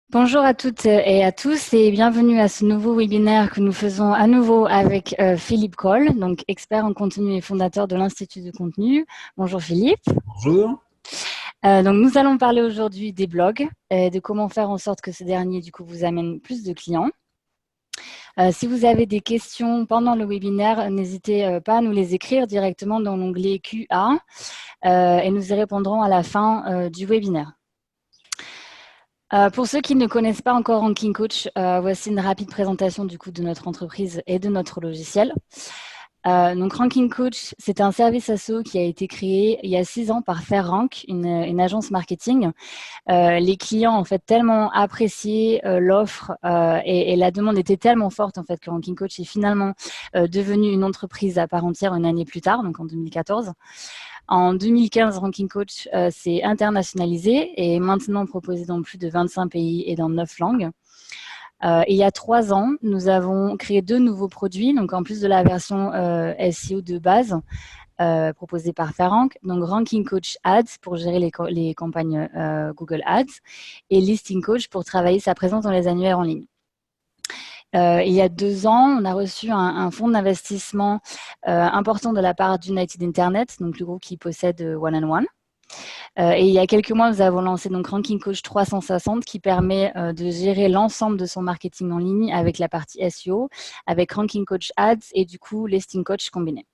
Bonjour à toutes et à tous et bienvenue à ce nouveau webinaire que nous faisons à nouveau avec Philippe Coll, donc expert en contenu et fondateur de l'Institut du contenu. Bonjour Philippe. Bonjour. Donc nous allons parler aujourd'hui des blogs et de comment faire en sorte que ces derniers du coup vous amènent plus de clients. Si vous avez des questions pendant le webinaire, n'hésitez pas à nous les écrire directement dans l'onglet QA et nous y répondrons à la fin du webinaire. Pour ceux qui ne connaissent pas encore Ranking Coach, voici une rapide présentation du coup de notre entreprise et de notre logiciel. Donc Ranking Coach, c'est un service asso qui a été créé il y a 6 ans par FairRank, une agence marketing. Les clients en fait tellement apprécié l'offre et la demande était tellement forte en fait que Ranking Coach est finalement devenu une entreprise à part entière une année plus tard, donc en 2014. En 2015, Ranking Coach s'est internationalisé et est maintenant proposé dans plus de 25 pays et dans 9 langues. Et il y a 3 ans, nous avons créé 2 nouveaux produits. Donc, en plus de la version SEO de base proposée par FairRank, donc Ranking Coach Ads pour gérer les campagnes Google Ads et Listing Coach pour travailler sa présence dans les annuaires en ligne. Il y a 2 ans, on a reçu un fonds d'investissement important de la part d'United Internet, donc le groupe qui possède One&One. Et il y a quelques mois, nous avons lancé donc Ranking Coach 360 qui permet de gérer l'ensemble de son marketing en ligne avec la partie SEO, avec Ranking Coach Ads et du coup Listing Coach combiné.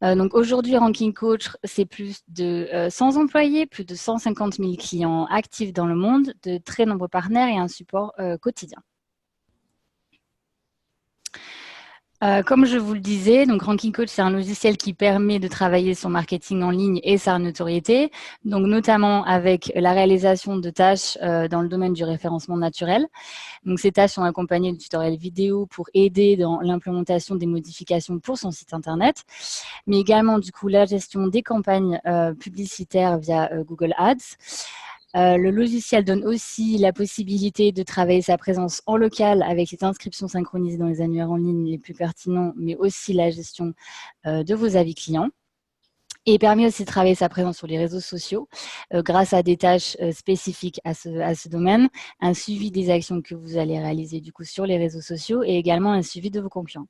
Donc aujourd'hui, Ranking Coach, c'est plus de 100 employés, plus de 150 000 clients actifs dans le monde, de très nombreux partenaires et un support quotidien. Comme je vous le disais, donc Ranking Coach, c'est un logiciel qui permet de travailler son marketing en ligne et sa notoriété, donc notamment avec la réalisation de tâches dans le domaine du référencement naturel. Donc ces tâches sont accompagnées de tutoriels vidéo pour aider dans l'implémentation des modifications pour son site internet, mais également du coup la gestion des campagnes publicitaires via Google Ads. Le logiciel donne aussi la possibilité de travailler sa présence en local avec les inscriptions synchronisées dans les annuaires en ligne les plus pertinents, mais aussi la gestion de vos avis clients. Et permet aussi de travailler sa présence sur les réseaux sociaux grâce à des tâches spécifiques à ce domaine, un suivi des actions que vous allez réaliser du coup sur les réseaux sociaux et également un suivi de vos concurrents.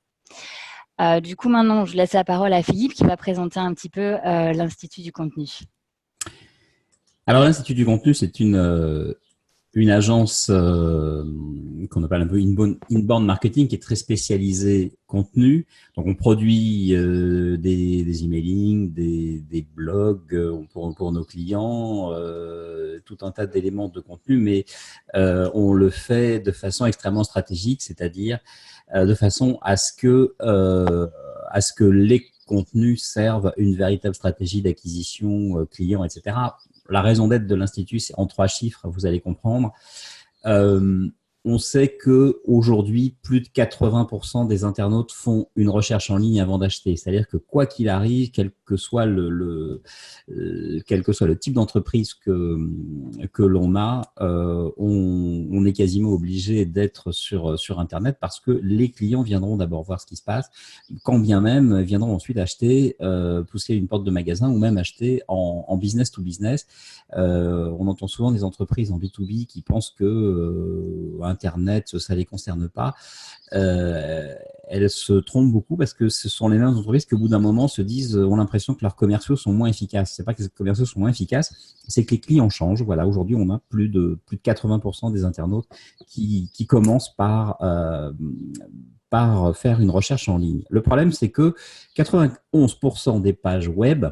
Du coup, maintenant, je laisse la parole à Philippe qui va présenter un petit peu l'Institut du contenu. Alors, l'Institut du contenu, c'est une agence qu'on appelle un peu inbound marketing qui est très spécialisée contenu. Donc, on produit des emailing, des blogs pour nos clients, tout un tas d'éléments de contenu, mais on le fait de façon extrêmement stratégique, c'est-à-dire de façon à ce que les contenus servent une véritable stratégie d'acquisition client, etc. La raison d'être de l'Institut, c'est en 3 chiffres, vous allez comprendre. On sait que aujourd'hui, plus de 80% des internautes font une recherche en ligne avant d'acheter. C'est-à-dire que quoi qu'il arrive, quel que soit le type d'entreprise que l'on a, on est quasiment obligé d'être sur Internet parce que les clients viendront d'abord voir ce qui se passe, quand bien même viendront ensuite acheter, pousser une porte de magasin ou même acheter en business to business. On entend souvent des entreprises en B2B qui pensent que Internet, ça les concerne pas. Elles se trompent beaucoup parce que ce sont les mêmes entreprises qui, au bout d'un moment, se disent, ont l'impression que leurs commerciaux sont moins efficaces. C'est pas que les commerciaux sont moins efficaces, c'est que les clients changent. Voilà, aujourd'hui, on a plus de 80% des internautes qui commencent par faire une recherche en ligne. Le problème, c'est que 91% des pages web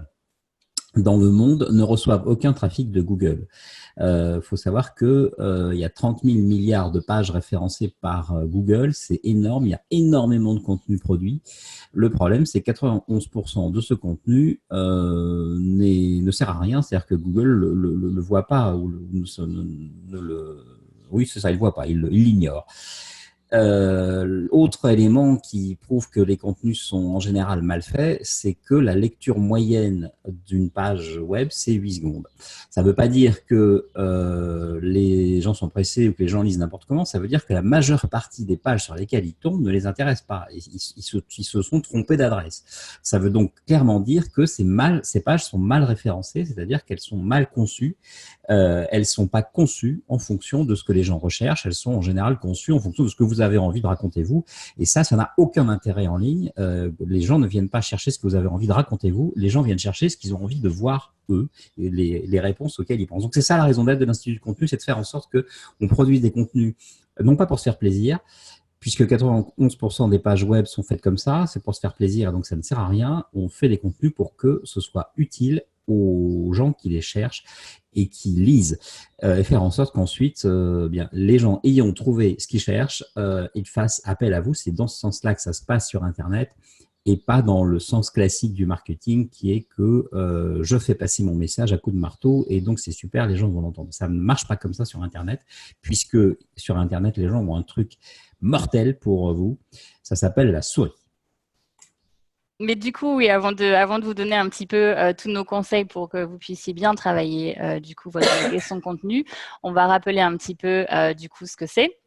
dans le monde ne reçoivent aucun trafic de Google. Faut savoir que il y a 30 000 milliards de pages référencées par Google, c'est énorme, il y a énormément de contenu produit. Le problème, c'est que 91% de ce contenu ne sert à rien, c'est-à-dire que Google le voit pas ou oui, c'est ça, il le voit pas, il l'ignore. Autre élément qui prouve que les contenus sont en général mal faits, c'est que la lecture moyenne d'une page web, c'est 8 secondes. Ça ne veut pas dire que les gens sont pressés ou que les gens lisent n'importe comment, ça veut dire que la majeure partie des pages sur lesquelles ils tombent ne les intéresse pas. Ils se sont trompés d'adresse. Ça veut donc clairement dire que ces pages sont mal référencées, c'est-à-dire qu'elles sont mal conçues elles sont pas conçues en fonction de ce que les gens recherchent. Elles sont en général conçues en fonction de ce que vous avez envie de raconter vous. Et ça n'a aucun intérêt en ligne. Les gens ne viennent pas chercher ce que vous avez envie de raconter vous. Les gens viennent chercher ce qu'ils ont envie de voir eux, et les réponses auxquelles ils pensent. Donc c'est ça la raison d'être de l'Institut du contenu, c'est de faire en sorte que on produise des contenus, non pas pour se faire plaisir, puisque 91% des pages web sont faites comme ça, c'est pour se faire plaisir, donc ça ne sert à rien. On fait des contenus pour que ce soit utile aux gens qui les cherchent et qui lisent, et faire en sorte qu'ensuite, bien, les gens ayant trouvé ce qu'ils cherchent, ils fassent appel à vous. C'est dans ce sens-là que ça se passe sur Internet, et pas dans le sens classique du marketing qui est que je fais passer mon message à coups de marteau et donc c'est super, les gens vont l'entendre. Ça ne marche pas comme ça sur Internet, puisque sur Internet, les gens ont un truc mortel pour vous, ça s'appelle la souris. Mais du coup, oui, avant de vous donner un petit peu tous nos conseils pour que vous puissiez bien travailler du coup votre blog et son contenu, on va rappeler un petit peu du coup ce que c'est.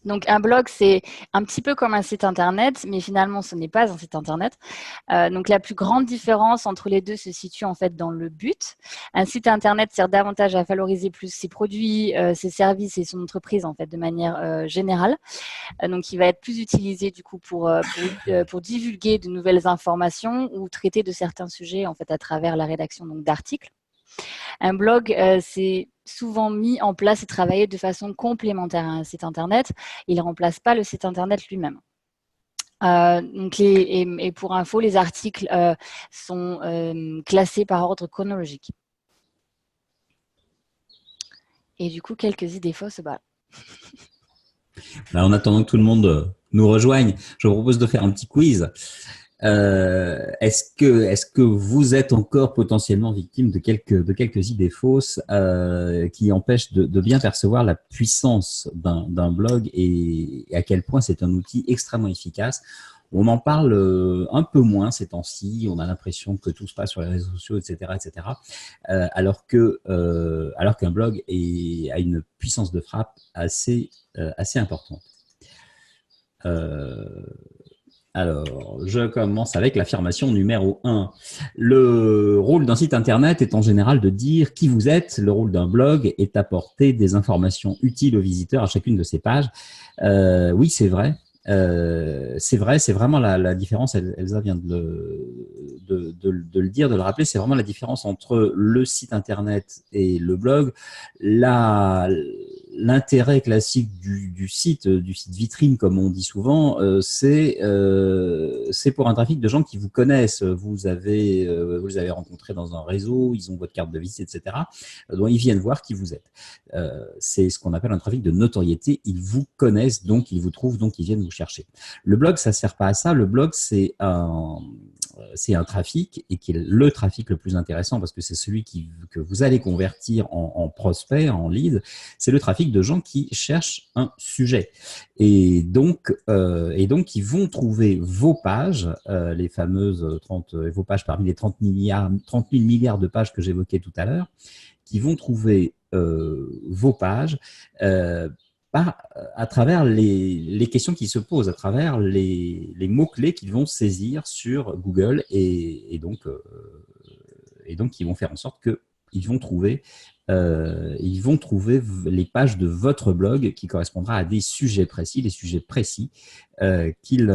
Donc, un blog, c'est un petit peu comme un site Internet, mais finalement, ce n'est pas un site Internet. Donc, la plus grande différence entre les deux se situe en fait dans le but. Un site Internet sert davantage à valoriser plus ses produits, ses services et son entreprise en fait de manière générale. Donc, il va être plus utilisé du coup pour divulguer de nouvelles informations ou traiter de certains sujets en fait à travers la rédaction donc d'articles. Un blog, c'est souvent mis en place et travaillé de façon complémentaire à un site Internet. Il ne remplace pas le site Internet lui-même. Et pour info, les articles sont classés par ordre chronologique. Et du coup, quelques idées fausses. En attendant que tout le monde nous rejoigne, je vous propose de faire un petit quiz. Est-ce que vous êtes encore potentiellement victime de quelques idées fausses qui empêchent de bien percevoir la puissance d'un blog et à quel point c'est un outil extrêmement efficace? On en parle un peu moins ces temps-ci. On a l'impression que tout se passe sur les réseaux sociaux, etc., etc. Alors qu'un blog a une puissance de frappe assez importante. Alors, je commence avec l'affirmation numéro 1. Le rôle d'un site Internet est en général de dire qui vous êtes. Le rôle d'un blog est d'apporter des informations utiles aux visiteurs à chacune de ces pages. Oui, c'est vrai. C'est vraiment la différence. Elsa vient de le dire, de le rappeler. C'est vraiment la différence entre le site Internet et le blog. L'intérêt classique du site vitrine, comme on dit souvent, c'est pour un trafic de gens qui vous connaissent. Vous les avez rencontrés dans un réseau, ils ont votre carte de visite, etc. Donc, ils viennent voir qui vous êtes. C'est ce qu'on appelle un trafic de notoriété. Ils vous connaissent, donc ils vous trouvent, donc ils viennent vous chercher. Le blog, ça sert pas à ça. Le blog, c'est un trafic, et qui est le trafic le plus intéressant parce que c'est celui que vous allez convertir en prospect, en lead. C'est le trafic de gens qui cherchent un sujet. Et donc ils vont trouver vos pages, les fameuses vos pages parmi les 30 000 milliards de pages que j'évoquais tout à l'heure, qui vont trouver vos pages à travers les questions qui se posent, à travers les mots-clés qu'ils vont saisir sur Google et donc ils vont faire en sorte qu'ils vont trouver les pages de votre blog qui correspondra à des sujets précis, qui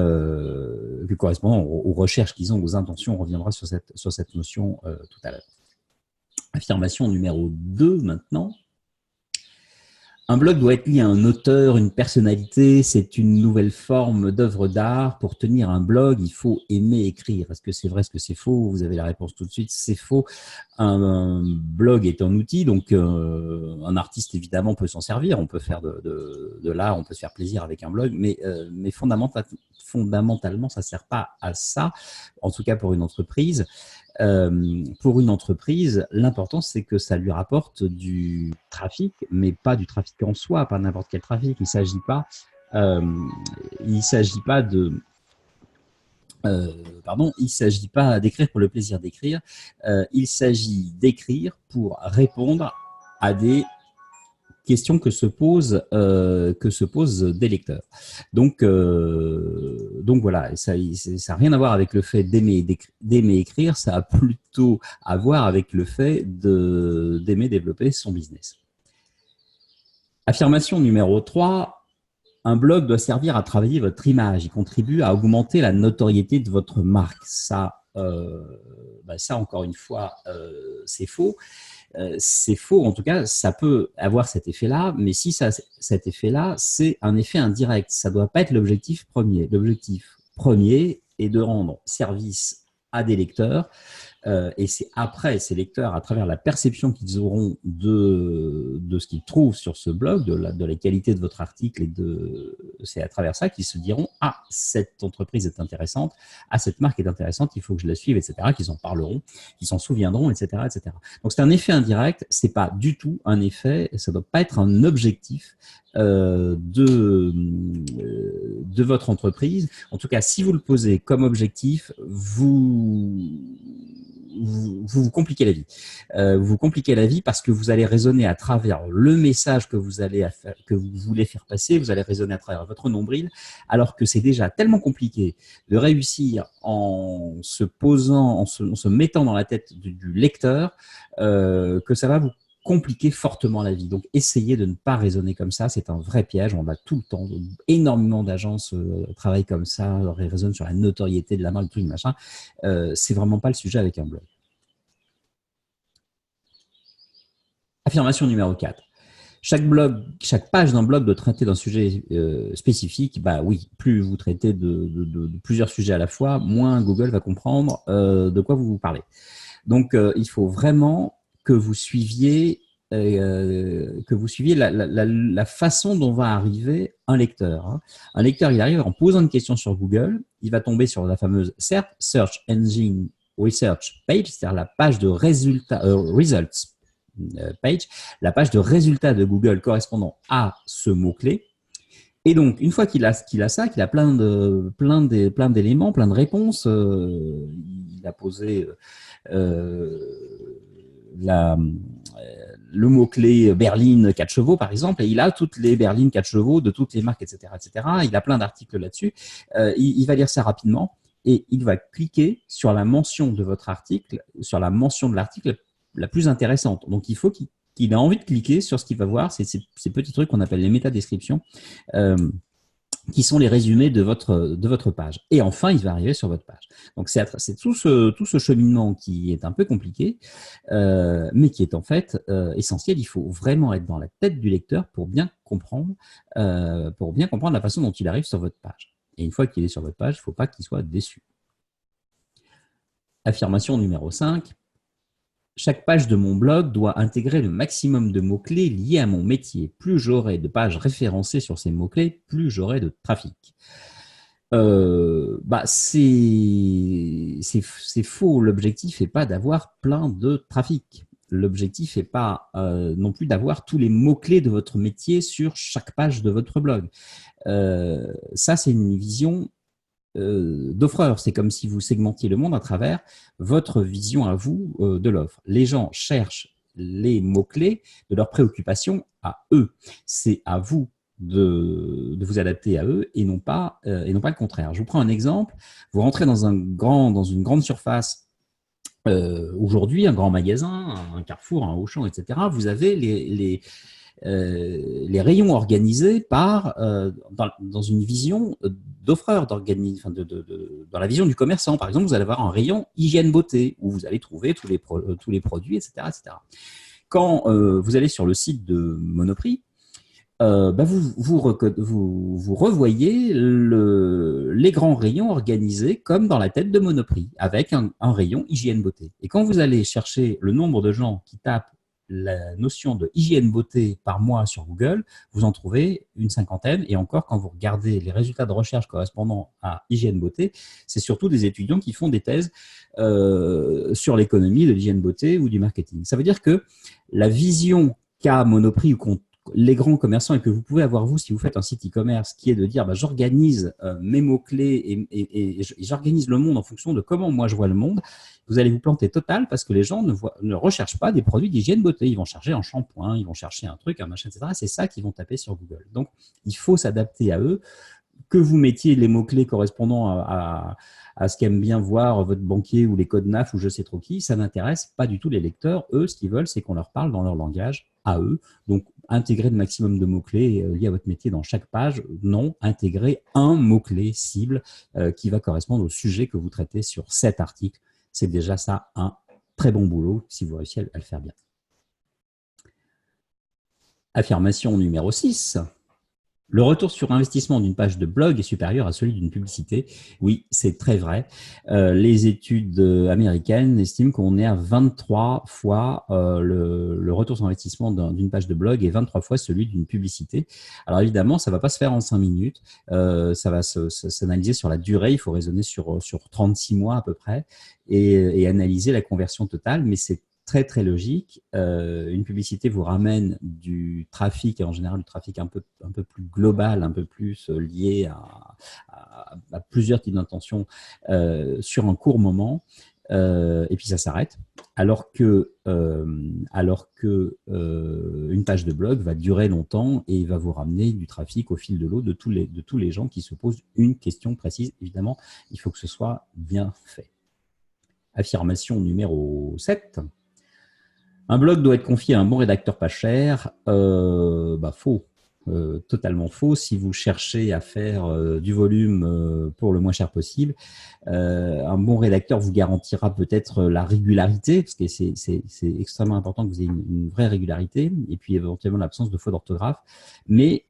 correspondent aux recherches qu'ils ont, aux intentions. On reviendra sur cette notion tout à l'heure. Affirmation numéro 2 maintenant. Un blog doit être lié à un auteur, une personnalité, c'est une nouvelle forme d'œuvre d'art. Pour tenir un blog, il faut aimer écrire. Est-ce que c'est vrai, est-ce que c'est faux? Vous avez la réponse tout de suite, c'est faux. Un blog est un outil, donc un artiste évidemment peut s'en servir. On peut faire de l'art, on peut se faire plaisir avec un blog, mais fondamentalement, ça ne sert pas à ça, en tout cas pour une entreprise. Pour une entreprise, l'important c'est que ça lui rapporte du trafic, mais pas du trafic en soi, pas n'importe quel trafic. Il s'agit pas d'écrire pour le plaisir d'écrire. Il s'agit d'écrire pour répondre à des questions que se posent des lecteurs. Donc voilà, et ça n'a rien à voir avec le fait d'aimer écrire, ça a plutôt à voir avec le fait d'aimer développer son business. Affirmation numéro 3, un blog doit servir à travailler votre image. Il contribue à augmenter la notoriété de votre marque. Ça, encore une fois, c'est faux. C'est faux, en tout cas, ça peut avoir cet effet-là, mais si cet effet-là, c'est un effet indirect. Ça ne doit pas être l'objectif premier. L'objectif premier est de rendre service à des lecteurs, et c'est après ces lecteurs, à travers la perception qu'ils auront de ce qu'ils trouvent sur ce blog, de la qualité de votre article, c'est à travers ça qu'ils se diront « Ah, cette entreprise est intéressante, ah, cette marque est intéressante, il faut que je la suive, etc. » qu'ils en parleront, qu'ils s'en souviendront, etc., etc. Donc, c'est un effet indirect, c'est pas du tout un effet, ça ne doit pas être un objectif de votre entreprise. En tout cas, si vous le posez comme objectif, vous compliquez la vie. Vous compliquez la vie parce que vous allez raisonner à travers le message que vous voulez faire passer, vous allez raisonner à travers votre nombril, alors que c'est déjà tellement compliqué de réussir en se mettant dans la tête du lecteur, que ça va vous compliquer fortement la vie. Donc, essayez de ne pas raisonner comme ça. C'est un vrai piège. On a tout le temps. Énormément d'agences travaillent comme ça, raisonnent sur la notoriété de la marque, truc, machin. C'est vraiment pas le sujet avec un blog. Affirmation numéro 4. Chaque page d'un blog doit traiter d'un sujet spécifique. Bah oui, plus vous traitez de plusieurs sujets à la fois, moins Google va comprendre de quoi vous parlez. Donc, il faut vraiment que vous suiviez la façon dont va arriver un lecteur. Hein. Un lecteur, il arrive en posant une question sur Google, il va tomber sur la fameuse SERP, Search Engine Research Page, c'est-à-dire la page de résultats, results page, la page de résultats de Google correspondant à ce mot-clé. Et donc, une fois qu'il a ça, qu'il a plein d'éléments, plein de réponses, il a posé le mot-clé berline 4 chevaux, par exemple, et il a toutes les berlines 4 chevaux de toutes les marques, etc., etc. Il a plein d'articles là-dessus. Il va lire ça rapidement et il va cliquer sur la mention de votre article, sur la mention de l'article la plus intéressante. Donc, il faut qu'il ait envie de cliquer sur ce qu'il va voir. C'est ces petits trucs qu'on appelle les métadescriptions, qui sont les résumés de votre page. Et enfin, il va arriver sur votre page. Donc, c'est tout ce cheminement qui est un peu compliqué, mais qui est en fait essentiel. Il faut vraiment être dans la tête du lecteur pour bien comprendre la façon dont il arrive sur votre page. Et une fois qu'il est sur votre page, il ne faut pas qu'il soit déçu. Affirmation numéro 5. Chaque page de mon blog doit intégrer le maximum de mots-clés liés à mon métier. Plus j'aurai de pages référencées sur ces mots-clés, plus j'aurai de trafic. C'est faux. L'objectif n'est pas d'avoir plein de trafic. L'objectif n'est pas non plus d'avoir tous les mots-clés de votre métier sur chaque page de votre blog. Ça, c'est une vision d'offreur. C'est comme si vous segmentiez le monde à travers votre vision à vous de l'offre. Les gens cherchent les mots-clés de leurs préoccupations à eux. C'est à vous de vous adapter à eux et non pas le contraire. Je vous prends un exemple. Vous rentrez dans une grande surface aujourd'hui, un grand magasin, un Carrefour, un Auchan, etc. Vous avez les rayons organisés dans une vision d'offreur, dans la vision du commerçant. Par exemple, vous allez avoir un rayon hygiène beauté où vous allez trouver tous les produits, etc., etc. Quand vous allez sur le site de Monoprix, vous revoyez les grands rayons organisés comme dans la tête de Monoprix, avec un rayon hygiène beauté. Et quand vous allez chercher le nombre de gens qui tapent la notion de hygiène beauté par mois sur Google, vous en trouvez une cinquantaine. Et encore, quand vous regardez les résultats de recherche correspondant à hygiène beauté, c'est surtout des étudiants qui font des thèses sur l'économie de l'hygiène beauté ou du marketing. Ça veut dire que la vision qu'a Monoprix ou les grands commerçants et que vous pouvez avoir vous si vous faites un site e-commerce, qui est de dire j'organise mes mots-clés et j'organise le monde en fonction de comment moi je vois le monde, vous allez vous planter total parce que les gens ne recherchent pas des produits d'hygiène beauté. Ils vont chercher un shampoing, ils vont chercher un truc, un machin, etc. C'est ça qu'ils vont taper sur Google. Donc, il faut s'adapter à eux. Que vous mettiez les mots-clés correspondant à ce qu'aime bien voir votre banquier ou les codes NAF ou je sais trop qui, ça n'intéresse pas du tout les lecteurs. Eux, ce qu'ils veulent, c'est qu'on leur parle dans leur langage à eux. Donc, intégrer le maximum de mots-clés liés à votre métier dans chaque page. Non, intégrer un mot-clé cible qui va correspondre au sujet que vous traitez sur cet article. C'est déjà ça un très bon boulot si vous réussissez à le faire bien. Affirmation numéro 6. Le retour sur investissement d'une page de blog est supérieur à celui d'une publicité. Oui, c'est très vrai. Les études américaines estiment qu'on est à 23 fois le retour sur investissement d'une page de blog et 23 fois celui d'une publicité. Alors évidemment, ça ne va pas se faire en 5 minutes. Ça va s'analyser sur la durée. Il faut raisonner sur 36 mois à peu près et analyser la conversion totale. Mais c'est très, très logique. Une publicité vous ramène du trafic, et en général du trafic un peu plus global, un peu plus lié à plusieurs types d'intentions sur un court moment, et puis ça s'arrête. Alors que une page de blog va durer longtemps et va vous ramener du trafic au fil de l'eau de tous les gens qui se posent une question précise. Évidemment, il faut que ce soit bien fait. Affirmation numéro 7. Un blog doit être confié à un bon rédacteur pas cher. Faux. Totalement faux. Si vous cherchez à faire du volume pour le moins cher possible, un bon rédacteur vous garantira peut-être la régularité, parce que c'est extrêmement important que vous ayez une vraie régularité, et puis éventuellement l'absence de fautes d'orthographe. Mais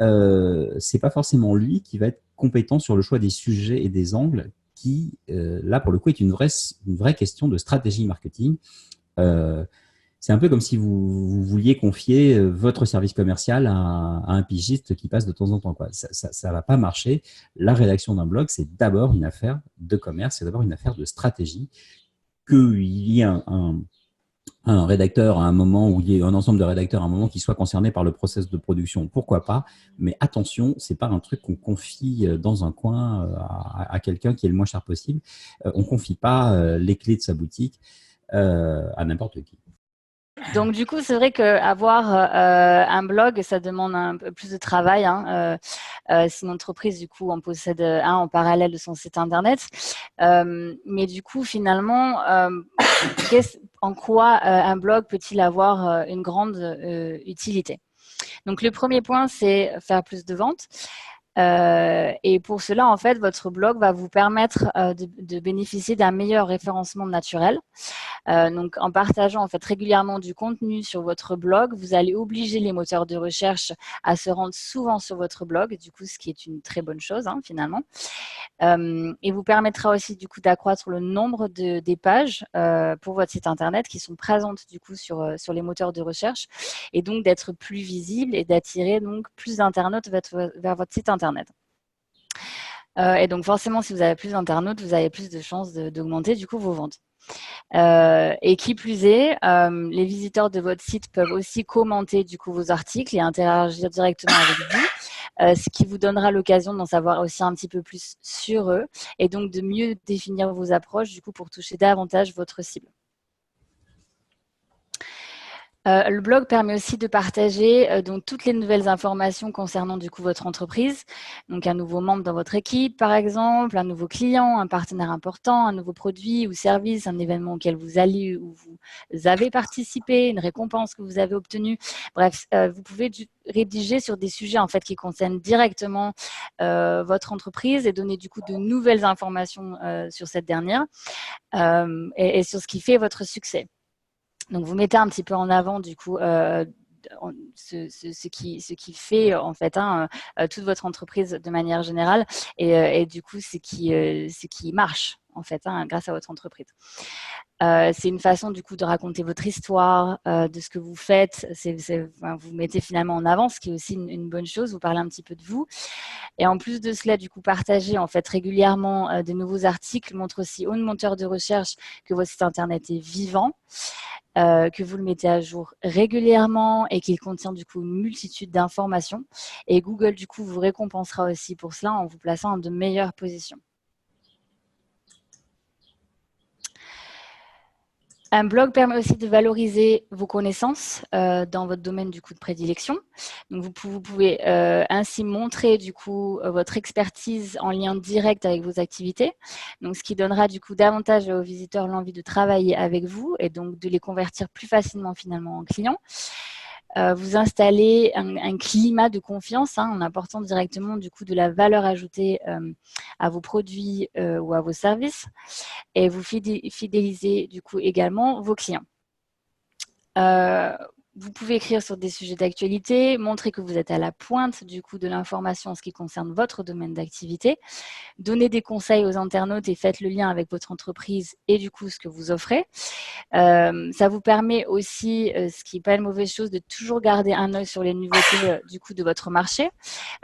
c'est pas forcément lui qui va être compétent sur le choix des sujets et des angles, qui là pour le coup est une vraie question de stratégie marketing. C'est un peu comme si vous vouliez confier votre service commercial à un pigiste qui passe de temps en temps, quoi. Ça va pas marcher. La rédaction d'un blog, c'est d'abord une affaire de commerce, c'est d'abord une affaire de stratégie. Qu'il y ait un rédacteur à un moment, ou il y ait un ensemble de rédacteurs à un moment qui soit concerné par le process de production, pourquoi pas. Mais attention, c'est pas un truc qu'on confie dans un coin à quelqu'un qui est le moins cher possible. On confie pas les clés de sa boutique à n'importe qui. Donc, du coup, c'est vrai qu'avoir un blog, ça demande un peu plus de travail. Si une entreprise, du coup, en possède un en parallèle de son site Internet. Mais du coup, finalement, en quoi un blog peut-il avoir une grande utilité? Donc, le premier point, c'est faire plus de ventes. Et pour cela, en fait, votre blog va vous permettre de bénéficier d'un meilleur référencement naturel. Donc, en partageant en fait régulièrement du contenu sur votre blog, vous allez obliger les moteurs de recherche à se rendre souvent sur votre blog, du coup, ce qui est une très bonne chose finalement. Et vous permettra aussi du coup d'accroître le nombre des pages pour votre site internet qui sont présentes du coup sur les moteurs de recherche, et donc d'être plus visible et d'attirer donc plus d'internautes vers votre site internet. Et donc forcément, si vous avez plus d'internautes, vous avez plus de chances d'augmenter du coup vos ventes. Et qui plus est, les visiteurs de votre site peuvent aussi commenter du coup vos articles et interagir directement avec vous, ce qui vous donnera l'occasion d'en savoir aussi un petit peu plus sur eux, et donc de mieux définir vos approches du coup pour toucher davantage votre cible. Le blog permet aussi de partager donc toutes les nouvelles informations concernant du coup votre entreprise. Donc un nouveau membre dans votre équipe, par exemple, un nouveau client, un partenaire important, un nouveau produit ou service, un événement auquel vous allez ou vous avez participé, une récompense que vous avez obtenue. Bref, vous pouvez rédiger sur des sujets en fait qui concernent directement votre entreprise et donner du coup de nouvelles informations sur cette dernière et sur ce qui fait votre succès. Donc, vous mettez un petit peu en avant, du coup, ce qui fait, en fait, toute votre entreprise de manière générale et du coup, ce qui marche en fait, grâce à votre entreprise. C'est une façon du coup de raconter votre histoire, de ce que vous faites. Vous mettez finalement en avant, ce qui est aussi une bonne chose. Vous parlez un petit peu de vous. Et en plus de cela, du coup, partager en fait régulièrement de nouveaux articles montre aussi aux moteurs de recherche que votre site internet est vivant, que vous le mettez à jour régulièrement et qu'il contient du coup une multitude d'informations. Et Google, du coup, vous récompensera aussi pour cela en vous plaçant en de meilleures positions. Un blog permet aussi de valoriser vos connaissances dans votre domaine du coup de prédilection. Donc vous pouvez ainsi montrer du coup votre expertise en lien direct avec vos activités. Donc ce qui donnera du coup davantage aux visiteurs l'envie de travailler avec vous et donc de les convertir plus facilement finalement en clients. Vous installez un climat de confiance en apportant directement du coup de la valeur ajoutée à vos produits ou à vos services, et vous fidélisez du coup également vos clients. Vous pouvez écrire sur des sujets d'actualité, montrer que vous êtes à la pointe du coup de l'information en ce qui concerne votre domaine d'activité, donner des conseils aux internautes et faites le lien avec votre entreprise et du coup ce que vous offrez. Ça vous permet aussi, ce qui n'est pas une mauvaise chose, de toujours garder un œil sur les nouveautés du coup de votre marché,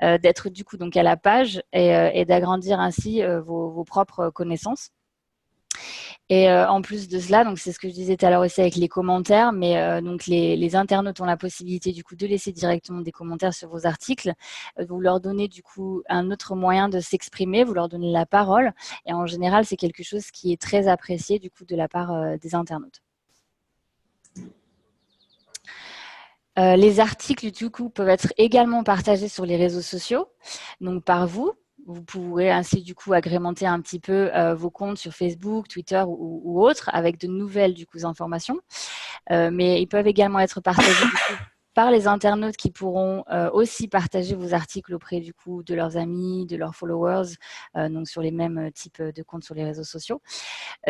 d'être du coup donc à la page et d'agrandir ainsi vos propres connaissances. Et en plus de cela, donc c'est ce que je disais tout à l'heure aussi avec les commentaires, mais donc les internautes ont la possibilité du coup de laisser directement des commentaires sur vos articles. Vous leur donnez du coup un autre moyen de s'exprimer, vous leur donnez la parole, et en général c'est quelque chose qui est très apprécié du coup de la part des internautes. Les articles du coup peuvent être également partagés sur les réseaux sociaux, donc par vous. Vous pourrez ainsi du coup agrémenter un petit peu vos comptes sur Facebook, Twitter ou autres avec de nouvelles du coup informations. Mais ils peuvent également être partagés du coup par les internautes qui pourront aussi partager vos articles auprès du coup de leurs amis, de leurs followers, donc sur les mêmes types de comptes sur les réseaux sociaux,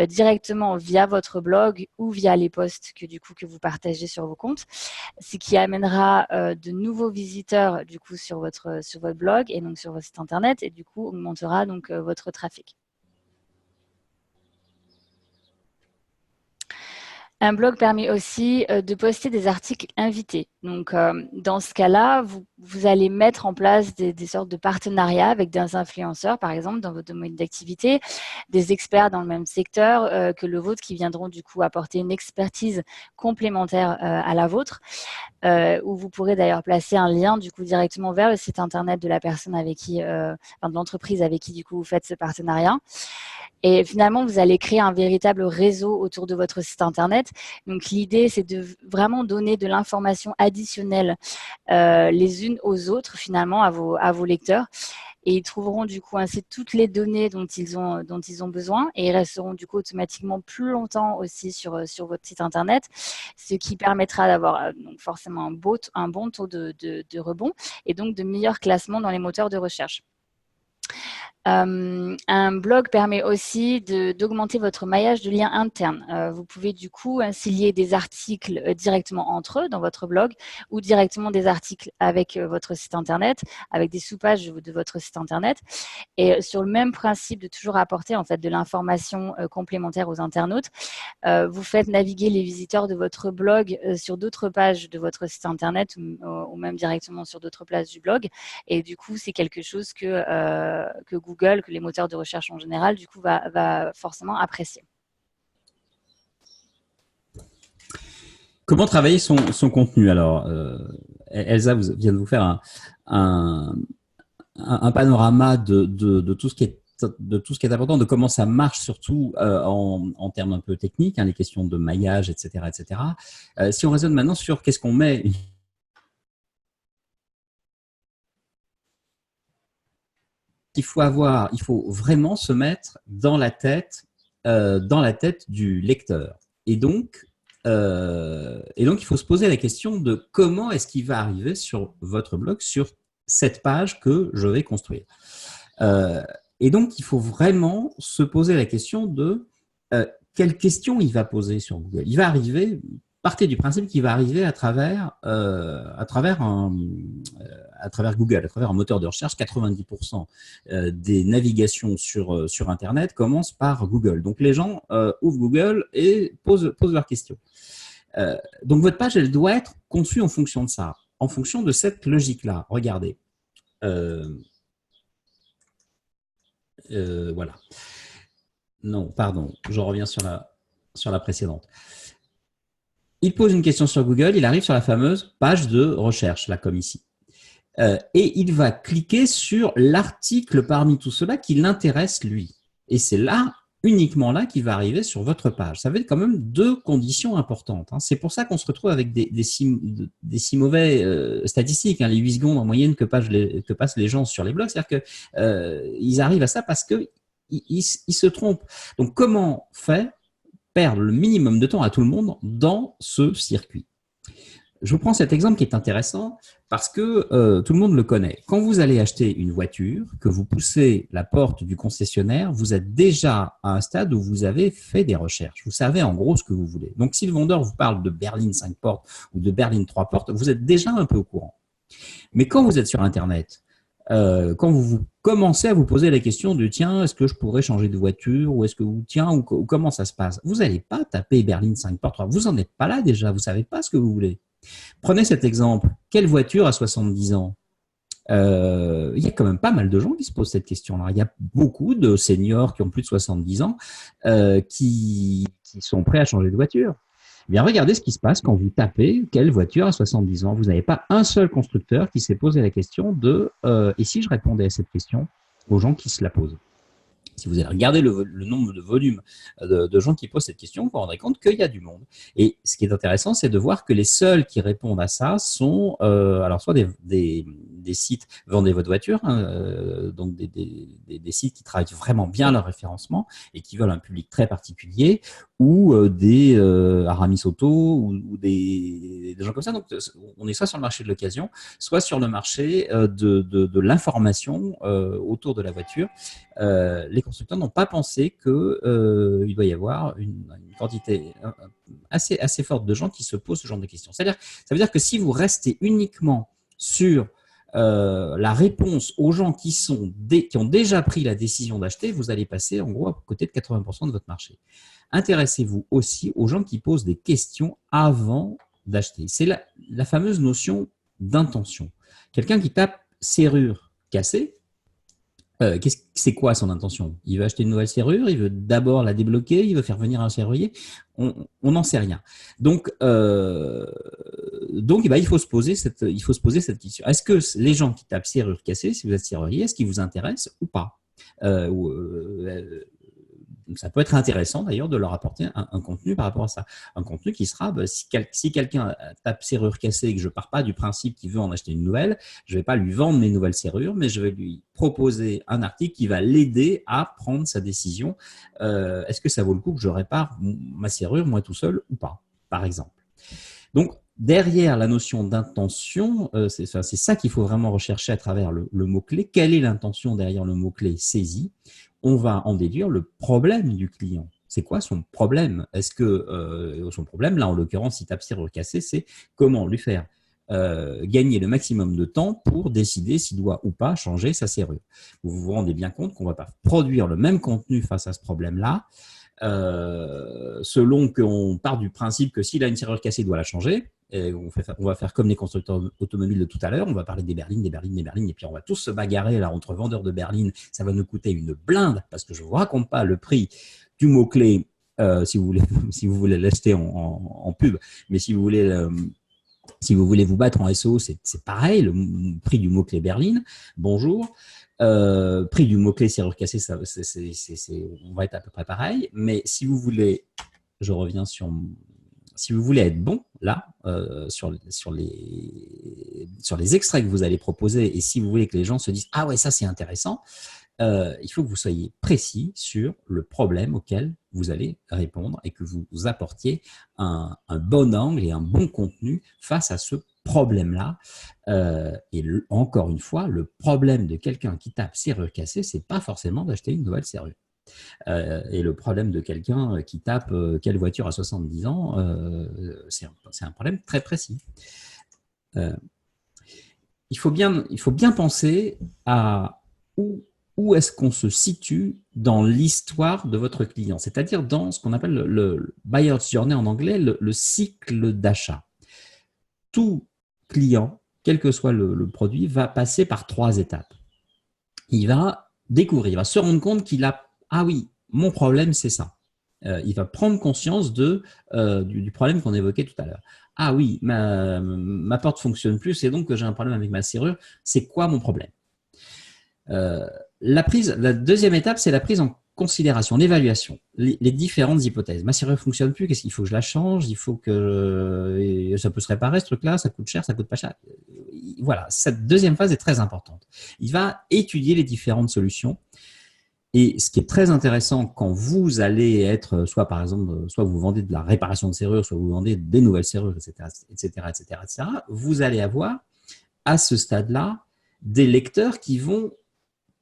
directement via votre blog ou via les posts que vous partagez sur vos comptes, ce qui amènera de nouveaux visiteurs du coup sur votre blog et donc sur votre site internet, et du coup augmentera donc votre trafic. Un blog permet aussi de poster des articles invités. Donc, dans ce cas-là, vous allez mettre en place des sortes de partenariats avec des influenceurs, par exemple, dans votre domaine d'activité, des experts dans le même secteur que le vôtre qui viendront du coup apporter une expertise complémentaire à la vôtre, où vous pourrez d'ailleurs placer un lien du coup directement vers le site internet de la personne avec qui, de l'entreprise avec qui du coup vous faites ce partenariat. Et finalement, vous allez créer un véritable réseau autour de votre site internet. Donc, l'idée, c'est de vraiment donner de l'information additionnelle les unes aux autres, finalement, à vos lecteurs. Et ils trouveront du coup ainsi toutes les données dont ils ont besoin, et ils resteront du coup automatiquement plus longtemps aussi sur votre site internet, ce qui permettra d'avoir donc forcément un bon taux de rebond et donc de meilleurs classements dans les moteurs de recherche. Un blog permet aussi d'augmenter votre maillage de liens internes. Vous pouvez du coup ainsi lier des articles directement entre eux dans votre blog, ou directement des articles avec votre site internet, avec des sous-pages de votre site internet. Et sur le même principe de toujours apporter en fait de l'information complémentaire aux internautes, vous faites naviguer les visiteurs de votre blog sur d'autres pages de votre site internet, ou même directement sur d'autres places du blog. Et du coup, c'est quelque chose que Google, que les moteurs de recherche en général, du coup, va forcément apprécier. Comment travailler son contenu? Alors, Elsa vient de vous faire un panorama de tout ce qui est important, de comment ça marche, surtout en termes un peu techniques, les questions de maillage, etc., etc. Si on raisonne maintenant sur qu'est-ce qu'on met. Il faut vraiment se mettre dans la tête du lecteur. Et donc, il faut se poser la question de comment est-ce qu'il va arriver sur votre blog, sur cette page que je vais construire. Et donc, il faut vraiment se poser la question de quelle question il va poser sur Google. Il va arriver, partez du principe qu'il va arriver à travers à travers Google, à travers un moteur de recherche, 90% des navigations sur Internet commencent par Google. Donc, les gens ouvrent Google et posent leurs questions. Donc, votre page, elle doit être conçue en fonction de ça, en fonction de cette logique-là. Regardez. Voilà. Non, pardon, je reviens sur la précédente. Il pose une question sur Google, il arrive sur la fameuse page de recherche, là, comme ici. Et il va cliquer sur l'article parmi tout cela qui l'intéresse, lui. Et c'est là, uniquement là, qu'il va arriver sur votre page. Ça veut être quand même deux conditions importantes. Hein. C'est pour ça qu'on se retrouve avec des si mauvais statistiques, hein, les 8 secondes en moyenne que passent les gens sur les blogs. C'est-à-dire qu'ils arrivent à ça parce qu'ils se trompent. Donc, comment faire perdre le minimum de temps à tout le monde dans ce circuit? Je vous prends cet exemple qui est intéressant parce que tout le monde le connaît. Quand vous allez acheter une voiture, que vous poussez la porte du concessionnaire, vous êtes déjà à un stade où vous avez fait des recherches. Vous savez en gros ce que vous voulez. Donc, si le vendeur vous parle de berline 5 portes ou de berline 3 portes, vous êtes déjà un peu au courant. Mais quand vous êtes sur Internet, quand vous commencez à vous poser la question de tiens, est-ce que je pourrais changer de voiture ou est-ce que ou comment ça se passe? Vous n'allez pas taper berline 5 portes. Vous n'en êtes pas là déjà. Vous ne savez pas ce que vous voulez. Prenez cet exemple. Quelle voiture à 70 ans? Il y a quand même pas mal de gens qui se posent cette question-là. Il y a beaucoup de seniors qui ont plus de 70 ans qui sont prêts à changer de voiture. Eh bien, regardez ce qui se passe quand vous tapez quelle voiture à 70 ans. Vous n'avez pas un seul constructeur qui s'est posé la question de et si je répondais à cette question aux gens qui se la posent. Si vous allez regarder le nombre de volumes de gens qui posent cette question, vous vous rendrez compte qu'il y a du monde. Et ce qui est intéressant, c'est de voir que les seuls qui répondent à ça sont alors soit des sites vendez votre voiture, hein, donc des sites qui travaillent vraiment bien leur référencement et qui veulent un public très particulier, ou des Aramis Auto ou des gens comme ça. Donc, on est soit sur le marché de l'occasion, soit sur le marché de l'information autour de la voiture. Les constructeurs n'ont pas pensé qu'il doit y avoir une quantité assez forte de gens qui se posent ce genre de questions. Ça veut dire que si vous restez uniquement sur la réponse aux gens qui ont déjà pris la décision d'acheter, vous allez passer en gros à côté de 80% de votre marché. Intéressez-vous aussi aux gens qui posent des questions avant d'acheter. C'est la fameuse notion d'intention. Quelqu'un qui tape serrure cassée, c'est quoi son intention? Il veut acheter une nouvelle serrure, il veut d'abord la débloquer, il veut faire venir un serrurier, on n'en sait rien. Donc, il faut se poser cette question. Est-ce que les gens qui tapent serrure cassée, si vous êtes serrurier, est-ce qu'ils vous intéressent ou pas? Ça peut être intéressant d'ailleurs de leur apporter un contenu par rapport à ça. Un contenu qui sera, si quelqu'un tape serrure cassée et que je ne pars pas du principe qu'il veut en acheter une nouvelle, je ne vais pas lui vendre mes nouvelles serrures, mais je vais lui proposer un article qui va l'aider à prendre sa décision. Est-ce que ça vaut le coup que je répare ma serrure moi tout seul ou pas, par exemple? Donc, derrière la notion d'intention, c'est ça qu'il faut vraiment rechercher à travers le mot-clé. Quelle est l'intention derrière le mot-clé saisi? On va en déduire le problème du client. C'est quoi son problème? Est-ce que son problème, là en l'occurrence, il tape serrure cassée, c'est comment lui faire gagner le maximum de temps pour décider s'il doit ou pas changer sa serrure. Vous vous rendez bien compte qu'on ne va pas produire le même contenu face à ce problème-là, selon qu'on part du principe que s'il a une serrure cassée, il doit la changer. Et on va faire comme les constructeurs automobiles de tout à l'heure, on va parler des berlines, et puis on va tous se bagarrer là entre vendeurs de berlines. Ça va nous coûter une blinde parce que je ne vous raconte pas le prix du mot-clé si vous voulez l'acheter en pub, mais si vous voulez vous battre en SEO, c'est pareil, le prix du mot-clé berline. Bonjour. Prix du mot-clé serrure cassée, on va être à peu près pareil. Mais si vous voulez, je reviens si vous voulez être bon, là, sur les extraits que vous allez proposer, et si vous voulez que les gens se disent « Ah ouais, ça c'est intéressant », il faut que vous soyez précis sur le problème auquel vous allez répondre et que vous apportiez un bon angle et un bon contenu face à ce problème-là. Et encore une fois, le problème de quelqu'un qui tape serrure cassée, c'est pas forcément d'acheter une nouvelle serrure. Et le problème de quelqu'un qui tape quelle voiture à 70 ans, c'est un problème très précis. il faut bien penser à où est-ce qu'on se situe dans l'histoire de votre client, c'est-à-dire dans ce qu'on appelle le buyer's journey en anglais, le cycle d'achat. Tout client, quel que soit le produit, va passer par 3 étapes. Il va découvrir, il va se rendre compte qu'il a, ah oui, mon problème, c'est ça. Il va prendre conscience du problème qu'on évoquait tout à l'heure. Ah oui, ma porte ne fonctionne plus, et donc que j'ai un problème avec ma serrure. C'est quoi mon problème? La deuxième étape, c'est la prise en considération, l'évaluation, les différentes hypothèses. Ma serrure ne fonctionne plus, qu'est-ce qu'il faut que je la change? Il faut que ça peut se réparer, ce truc-là, ça coûte cher, ça coûte pas cher. Voilà, cette deuxième phase est très importante. Il va étudier les différentes solutions. Et ce qui est très intéressant quand vous allez être, soit par exemple, soit vous vendez de la réparation de serrures, soit vous vendez des nouvelles serrures, etc., vous allez avoir à ce stade-là des lecteurs qui vont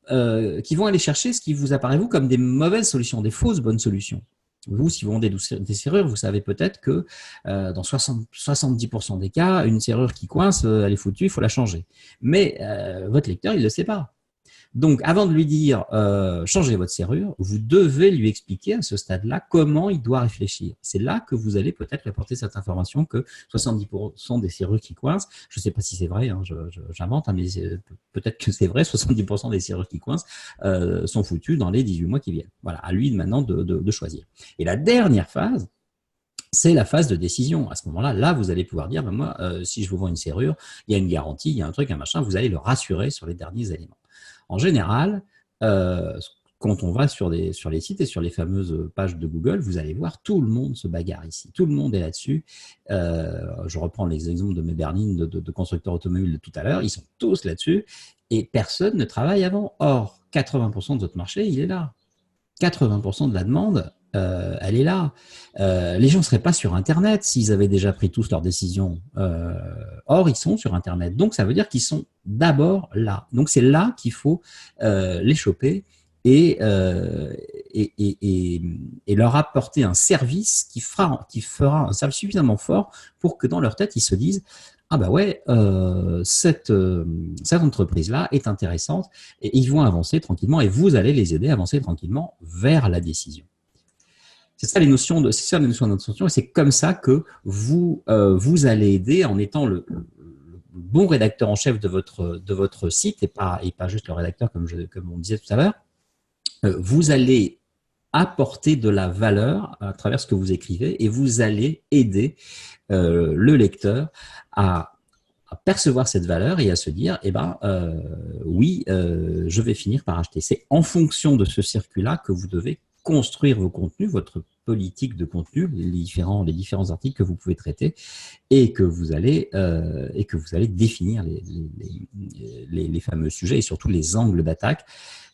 aller chercher ce qui vous apparaît vous comme des mauvaises solutions, des fausses bonnes solutions. Vous, si vous vendez des serrures, vous savez peut-être que dans 70% des cas, une serrure qui coince, elle est foutue, il faut la changer. Mais votre lecteur, il ne le sait pas. Donc, avant de lui dire changez votre serrure, vous devez lui expliquer à ce stade-là comment il doit réfléchir. C'est là que vous allez peut-être lui apporter cette information que 70% des serrures qui coincent, je ne sais pas si c'est vrai, hein, j'invente, hein, mais peut-être que c'est vrai, 70% des serrures qui coincent sont foutues dans les 18 mois qui viennent. Voilà, à lui maintenant de choisir. Et la dernière phase, c'est la phase de décision. À ce moment-là, là, vous allez pouvoir dire, ben moi, si je vous vends une serrure, il y a une garantie, il y a un truc, un machin, vous allez le rassurer sur les derniers éléments. En général, quand on va sur les sites et sur les fameuses pages de Google, vous allez voir, tout le monde se bagarre ici. Tout le monde est là-dessus. Je reprends les exemples de mes berlines de constructeurs automobiles de tout à l'heure. Ils sont tous là-dessus et personne ne travaille avant. Or, 80% de votre marché, il est là. 80% de la demande, elle est là. Les gens ne seraient pas sur Internet s'ils avaient déjà pris tous leurs décisions. Or, ils sont sur Internet. Donc, ça veut dire qu'ils sont d'abord là. Donc, c'est là qu'il faut les choper et leur apporter un service qui fera un service suffisamment fort pour que dans leur tête, ils se disent « Ah bah ouais, cette entreprise-là est intéressante » et ils vont avancer tranquillement et vous allez les aider à avancer tranquillement vers la décision. C'est ça les notions d'intention et c'est comme ça que vous allez aider en étant le bon rédacteur en chef de votre site et pas juste le rédacteur comme on disait tout à l'heure. Vous allez apporter de la valeur à travers ce que vous écrivez et vous allez aider le lecteur à percevoir cette valeur et à se dire oui, je vais finir par acheter. C'est en fonction de ce circuit-là que vous devez construire vos contenus, votre politique de contenu, les différents articles que vous pouvez traiter et que vous allez définir les fameux sujets et surtout les angles d'attaque.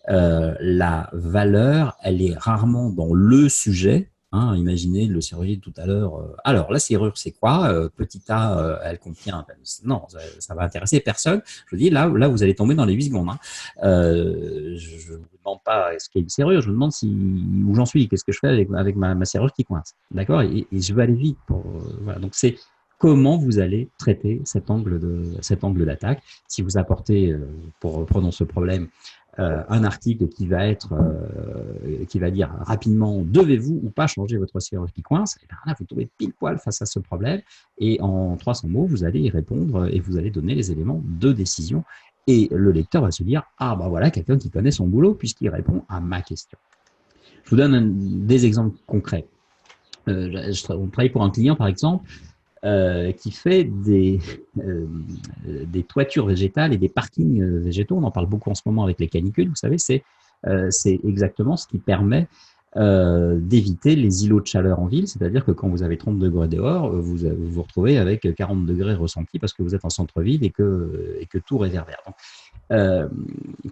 La valeur, elle est rarement dans le sujet. Hein, imaginez le serrurier de tout à l'heure. Alors, la serrure, c'est quoi? Petit a, elle contient… Non, ça va intéresser personne. Je vous dis, là, vous allez tomber dans les 8 secondes. Hein. Je ne vous demande pas est-ce qu'il y a une serrure, je vous demande où j'en suis, qu'est-ce que je fais avec ma serrure qui coince. D'accord, et je veux aller vite. Voilà. Donc, c'est comment vous allez traiter cet angle d'attaque. Si vous apportez, prenons ce problème, un article qui va dire rapidement devez-vous ou pas changer votre serrure qui coince, et bien là vous tombez pile poil face à ce problème et en 300 mots vous allez y répondre et vous allez donner les éléments de décision et le lecteur va se dire ah bah voilà quelqu'un qui connaît son boulot puisqu'il répond à ma question. Je vous donne des exemples concrets. On travaille pour un client par exemple qui fait des toitures végétales et des parkings végétaux. On en parle beaucoup en ce moment avec les canicules. Vous savez, c'est exactement ce qui permet d'éviter les îlots de chaleur en ville. C'est-à-dire que quand vous avez 30 degrés dehors, vous vous retrouvez avec 40 degrés ressentis parce que vous êtes en centre-ville et que tout réverbère. Donc,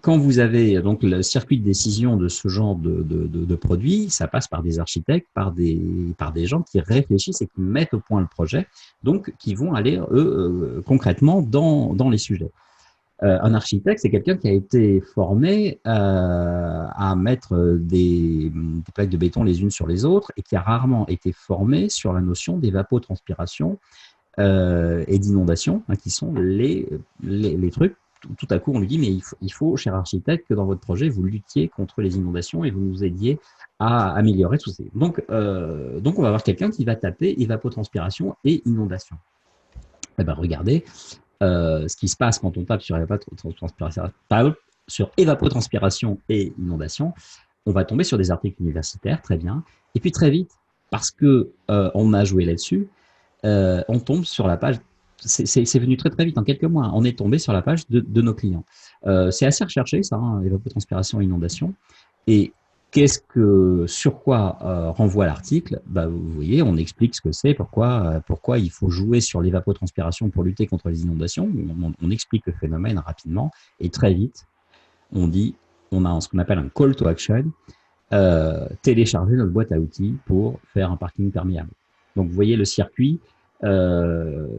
quand vous avez donc le circuit de décision de ce genre de produit, ça passe par des architectes, par des gens qui réfléchissent et qui mettent au point le projet, donc qui vont aller concrètement dans les sujets. Un architecte, c'est quelqu'un qui a été formé à mettre des plaques de béton les unes sur les autres et qui a rarement été formé sur la notion d'évapotranspiration et d'inondation, hein, qui sont les trucs. Tout à coup, on lui dit, mais il faut, cher architecte, que dans votre projet, vous luttiez contre les inondations et vous nous aidiez à améliorer tout ça. Donc, on va avoir quelqu'un qui va taper évapotranspiration et inondation. Eh ben, regardez, ce qui se passe quand on tape sur évapotranspiration et inondation, on va tomber sur des articles universitaires, très bien. Et puis très vite, parce que on a joué là-dessus, on tombe sur la page. C'est venu très très vite, en quelques mois. On est tombé sur la page de nos clients. C'est assez recherché, ça, hein, évapotranspiration et inondation. Et sur quoi renvoie l'article? Bah, vous voyez, on explique ce que c'est, pourquoi il faut jouer sur l'évapotranspiration pour lutter contre les inondations. On explique le phénomène rapidement et très vite, on a ce qu'on appelle un call to action, télécharger notre boîte à outils pour faire un parking perméable. Donc, vous voyez le circuit.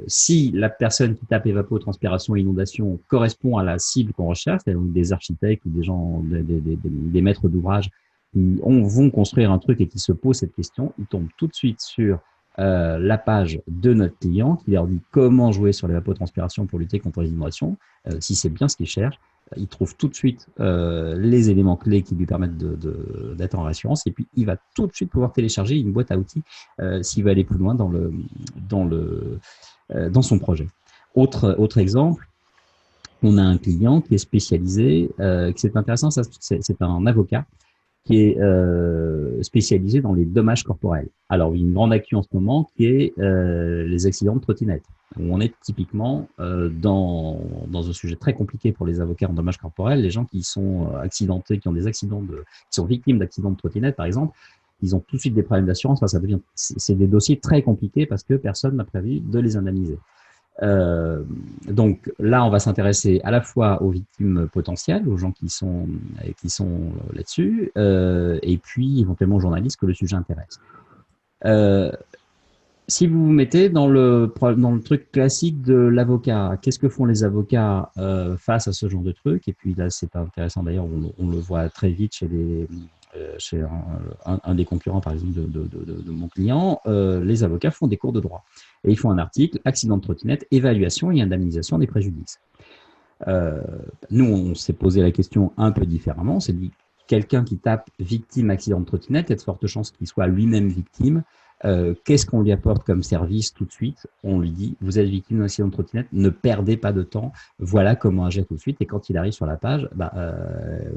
Si la personne qui tape évapotranspiration et inondation correspond à la cible qu'on recherche, donc des architectes ou des gens, des maîtres d'ouvrage qui vont construire un truc et qui se posent cette question, ils tombent tout de suite sur la page de notre client qui leur dit comment jouer sur l'évapotranspiration pour lutter contre les inondations, si c'est bien ce qu'ils cherchent. Il trouve tout de suite les éléments clés qui lui permettent d'être en assurance et puis il va tout de suite pouvoir télécharger une boîte à outils s'il veut aller plus loin dans son projet. Autre exemple, on a un client qui est spécialisé, c'est intéressant, c'est un avocat qui est spécialisé dans les dommages corporels. Alors, il y a une grande actu en ce moment qui est les accidents de trottinette. On est typiquement dans un sujet très compliqué pour les avocats en dommages corporels. Les gens qui sont accidentés, qui sont victimes d'accidents de trottinette, par exemple, ils ont tout de suite des problèmes d'assurance. Enfin, c'est des dossiers très compliqués parce que personne n'a prévu de les indemniser. Donc là, on va s'intéresser à la fois aux victimes potentielles, aux gens qui sont là-dessus, et puis éventuellement aux journalistes que le sujet intéresse. Si vous vous mettez dans le truc classique de l'avocat, qu'est-ce que font les avocats face à ce genre de truc? Et puis là, c'est intéressant d'ailleurs, on le voit très vite chez un des concurrents, par exemple, de mon client, les avocats font des cours de droit. Et ils font un article, accident de trottinette, évaluation et indemnisation des préjudices. Nous, on s'est posé la question un peu différemment. On s'est dit, quelqu'un qui tape victime accident de trottinette, il y a de fortes chances qu'il soit lui-même victime. Qu'est-ce qu'on lui apporte comme service tout de suite? On lui dit, vous êtes victime d'un accident de trottinette, ne perdez pas de temps, voilà comment agir tout de suite. Et quand il arrive sur la page,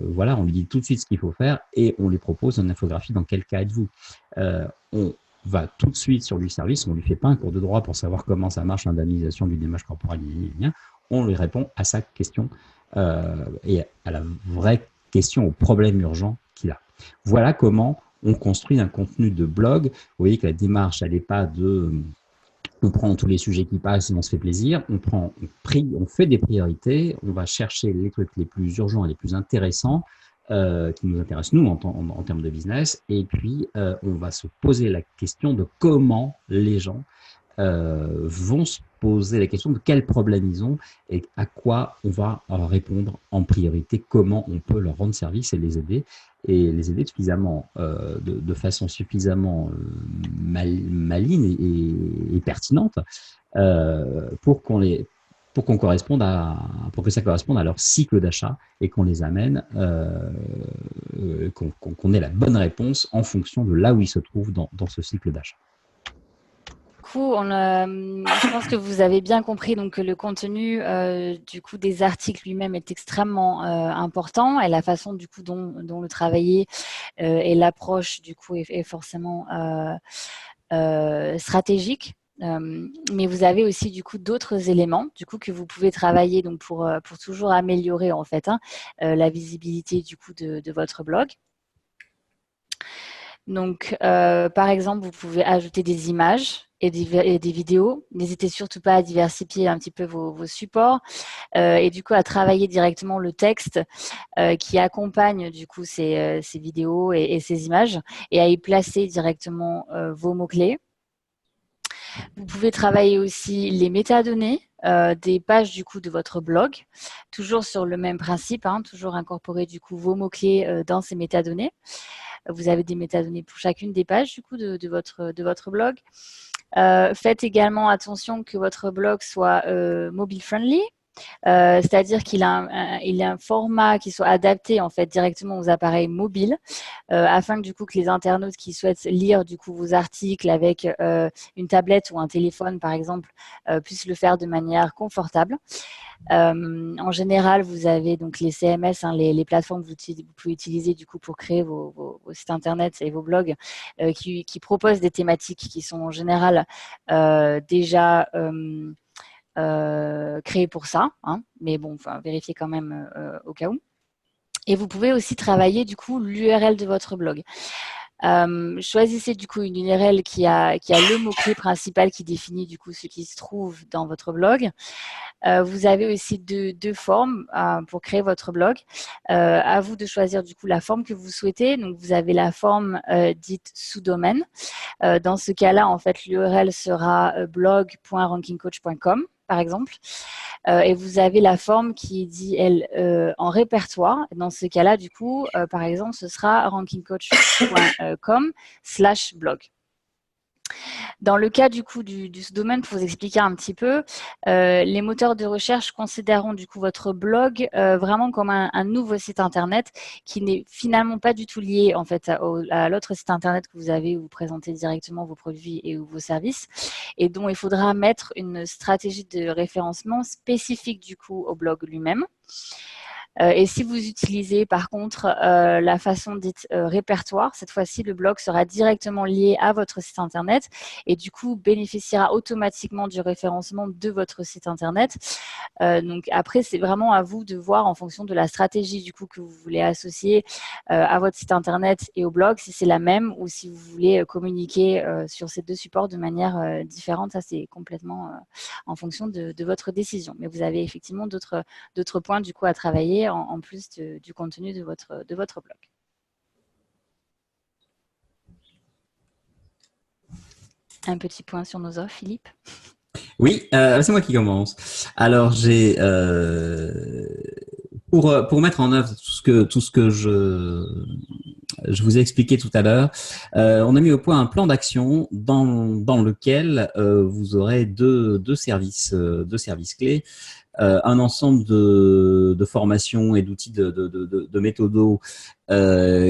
voilà, on lui dit tout de suite ce qu'il faut faire et on lui propose une infographie dans quel cas êtes-vous. On va tout de suite sur du service, on ne lui fait pas un cours de droit pour savoir comment ça marche l'indemnisation du dommage corporel, on lui répond à sa question et à la vraie question, au problème urgent qu'il a. Voilà comment on construit un contenu de blog. Vous voyez que la démarche, elle n'est pas on prend tous les sujets qui passent et on se fait plaisir. On fait des priorités. On va chercher les trucs les plus urgents et les plus intéressants qui nous intéressent, nous, en termes de business. Et puis, on va se poser la question de comment les gens vont se poser la question de quels problèmes ils ont et à quoi on va répondre en priorité, comment on peut leur rendre service et les aider suffisamment, de façon suffisamment maligne et pertinente pour que ça corresponde à leur cycle d'achat et qu'on les amène, qu'on ait la bonne réponse en fonction de là où ils se trouvent dans ce cycle d'achat. Je pense que vous avez bien compris donc, que le contenu du coup, des articles lui-même est extrêmement important et la façon du coup, dont le travailler et l'approche du coup, est forcément stratégique. Mais vous avez aussi du coup d'autres éléments du coup que vous pouvez travailler donc pour toujours améliorer en fait la visibilité du coup de votre blog. Donc, par exemple, vous pouvez ajouter des images et des vidéos. N'hésitez surtout pas à diversifier un petit peu vos supports et du coup à travailler directement le texte qui accompagne du coup ces vidéos et ces images et à y placer directement vos mots-clés. Vous pouvez travailler aussi les métadonnées des pages du coup de votre blog, toujours sur le même principe, toujours incorporer du coup vos mots-clés dans ces métadonnées. Vous avez des métadonnées pour chacune des pages du coup de votre blog. Faites également attention que votre blog soit mobile friendly. C'est-à-dire qu'il il a un format qui soit adapté en fait directement aux appareils mobiles, afin que du coup que les internautes qui souhaitent lire du coup vos articles avec une tablette ou un téléphone par exemple puissent le faire de manière confortable. En général, vous avez donc les CMS, hein, les plateformes que vous pouvez utiliser du coup pour créer vos sites internet et vos blogs, qui proposent des thématiques qui sont en général déjà créées pour ça, hein, mais bon, enfin, vérifiez quand même au cas où. Et vous pouvez aussi travailler du coup l'URL de votre blog. Choisissez du coup une URL qui a le mot-clé principal qui définit du coup ce qui se trouve dans votre blog. Vous avez aussi deux formes pour créer votre blog. À vous de choisir du coup la forme que vous souhaitez. Donc vous avez la forme dite sous-domaine. Dans ce cas-là, en fait, l'URL sera blog.rankingcoach.com par exemple. Et vous avez la forme qui dit, elle, en répertoire. Dans ce cas-là, du coup, par exemple, ce sera rankingcoach.com/blog. Dans le cas du coup du sous-domaine, pour vous expliquer un petit peu, les moteurs de recherche considéreront du coup votre blog vraiment comme un nouveau site internet qui n'est finalement pas du tout lié en fait à l'autre site internet que vous avez où vous présentez directement vos produits et vos services, et dont il faudra mettre une stratégie de référencement spécifique du coup au blog lui-même. Et si vous utilisez par contre la façon dite répertoire, cette fois-ci le blog sera directement lié à votre site internet et du coup bénéficiera automatiquement du référencement de votre site internet. Donc après, c'est vraiment à vous de voir en fonction de la stratégie du coup que vous voulez associer à votre site internet et au blog, si c'est la même ou si vous voulez communiquer sur ces deux supports de manière différente. Ça, c'est complètement en fonction de votre décision. Mais vous avez effectivement d'autres points du coup à travailler en plus du contenu de votre blog. Un petit point sur nos offres, Philippe. Oui, c'est moi qui commence. Alors pour mettre en œuvre tout ce que je vous ai expliqué tout à l'heure, on a mis au point un plan d'action dans lequel vous aurez deux services clés. Un ensemble de formations et d'outils de méthodos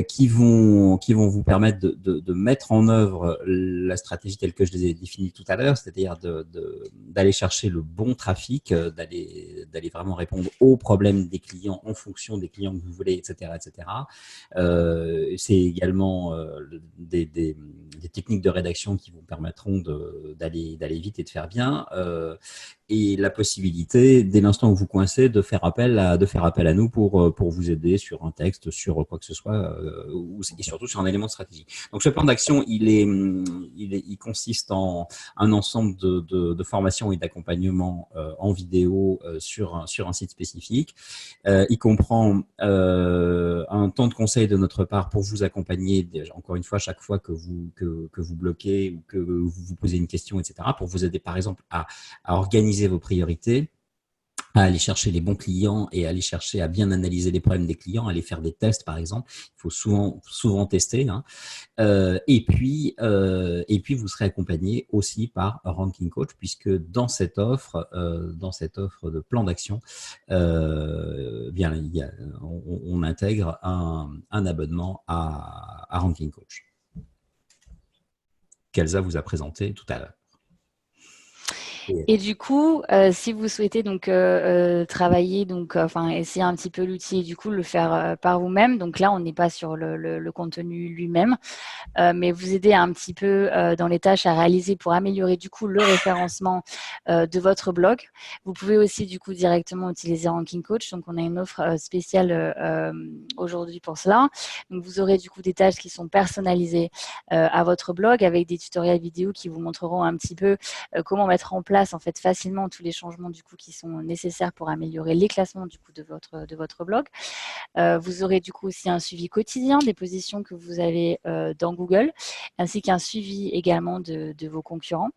qui vont vous permettre de mettre en œuvre la stratégie telle que je les ai définies tout à l'heure, c'est-à-dire d'aller chercher le bon trafic, d'aller vraiment répondre aux problèmes des clients en fonction des clients que vous voulez, etc., etc. C'est également des techniques de rédaction qui vous permettront d'aller vite et de faire bien. Et la possibilité, dès l'instant où vous coincez, de faire appel à nous pour vous aider sur un texte, sur quoi que ce soit, et surtout sur un élément de stratégie. Donc ce plan d'action, il consiste en un ensemble de formations et d'accompagnement en vidéo sur un site spécifique. Il comprend un temps de conseil de notre part pour vous accompagner, encore une fois, chaque fois que vous bloquez ou que vous vous posez une question, etc., pour vous aider par exemple à organiser vos priorités, à aller chercher les bons clients et à aller chercher à bien analyser les problèmes des clients, à aller faire des tests par exemple. Il faut souvent tester. Hein. Et puis vous serez accompagné aussi par Ranking Coach, puisque dans cette offre de plan d'action, on intègre un abonnement à Ranking Coach qu'Elsa vous a présenté tout à l'heure. Et du coup, si vous souhaitez donc travailler, donc enfin essayer un petit peu l'outil et du coup le faire par vous-même, donc là on n'est pas sur le contenu lui-même, mais vous aider un petit peu dans les tâches à réaliser pour améliorer du coup le référencement de votre blog. Vous pouvez aussi du coup directement utiliser Ranking Coach, donc on a une offre spéciale aujourd'hui pour cela. Donc vous aurez du coup des tâches qui sont personnalisées à votre blog avec des tutoriels vidéo qui vous montreront un petit peu comment mettre en place en fait facilement tous les changements du coup qui sont nécessaires pour améliorer les classements du coup de votre blog. Vous aurez du coup aussi un suivi quotidien des positions que vous avez dans Google, ainsi qu'un suivi également de vos concurrents.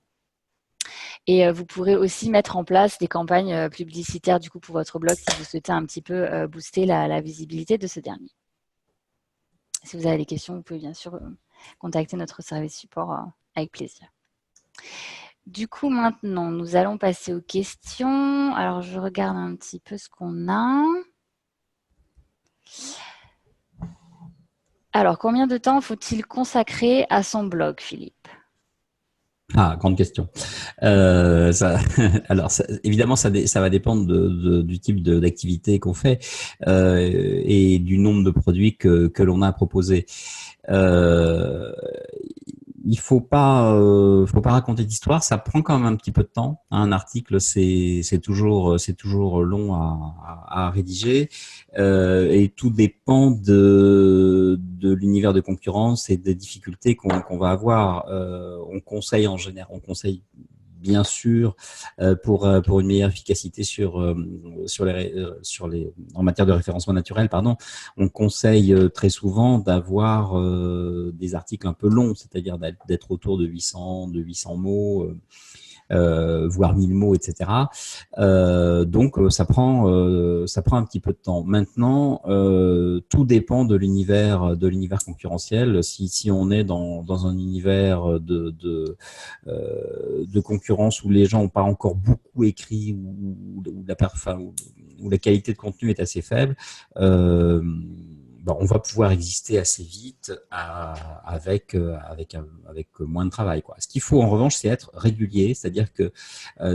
Et vous pourrez aussi mettre en place des campagnes publicitaires du coup pour votre blog si vous souhaitez un petit peu booster la visibilité de ce dernier. Si vous avez des questions, vous pouvez bien sûr contacter notre service support avec plaisir. Du coup, maintenant, nous allons passer aux questions. Alors, je regarde un petit peu ce qu'on a. Alors, combien de temps faut-il consacrer à son blog, Philippe? Ah, grande question. Alors, évidemment, ça va dépendre du type d'activité qu'on fait et du nombre de produits que l'on a à proposer. Euh, il faut pas raconter d'histoire. Ça prend quand même un petit peu de temps. Un article, c'est toujours long à rédiger et tout dépend de l'univers de concurrence et des difficultés qu'on va avoir. On conseille en général, on conseille bien sûr pour une meilleure efficacité en matière de référencement naturel, pardon, on conseille très souvent d'avoir des articles un peu longs, c'est-à-dire d'être autour de 800 mots. Voire 1000 mots, etc. Donc ça prend un petit peu de temps. Maintenant, tout dépend de l'univers concurrentiel. Si on est dans un univers de concurrence où les gens n'ont pas encore beaucoup écrit où la qualité de contenu est assez faible. On va pouvoir exister assez vite avec moins de travail, quoi. Ce qu'il faut en revanche, c'est être régulier, c'est-à-dire que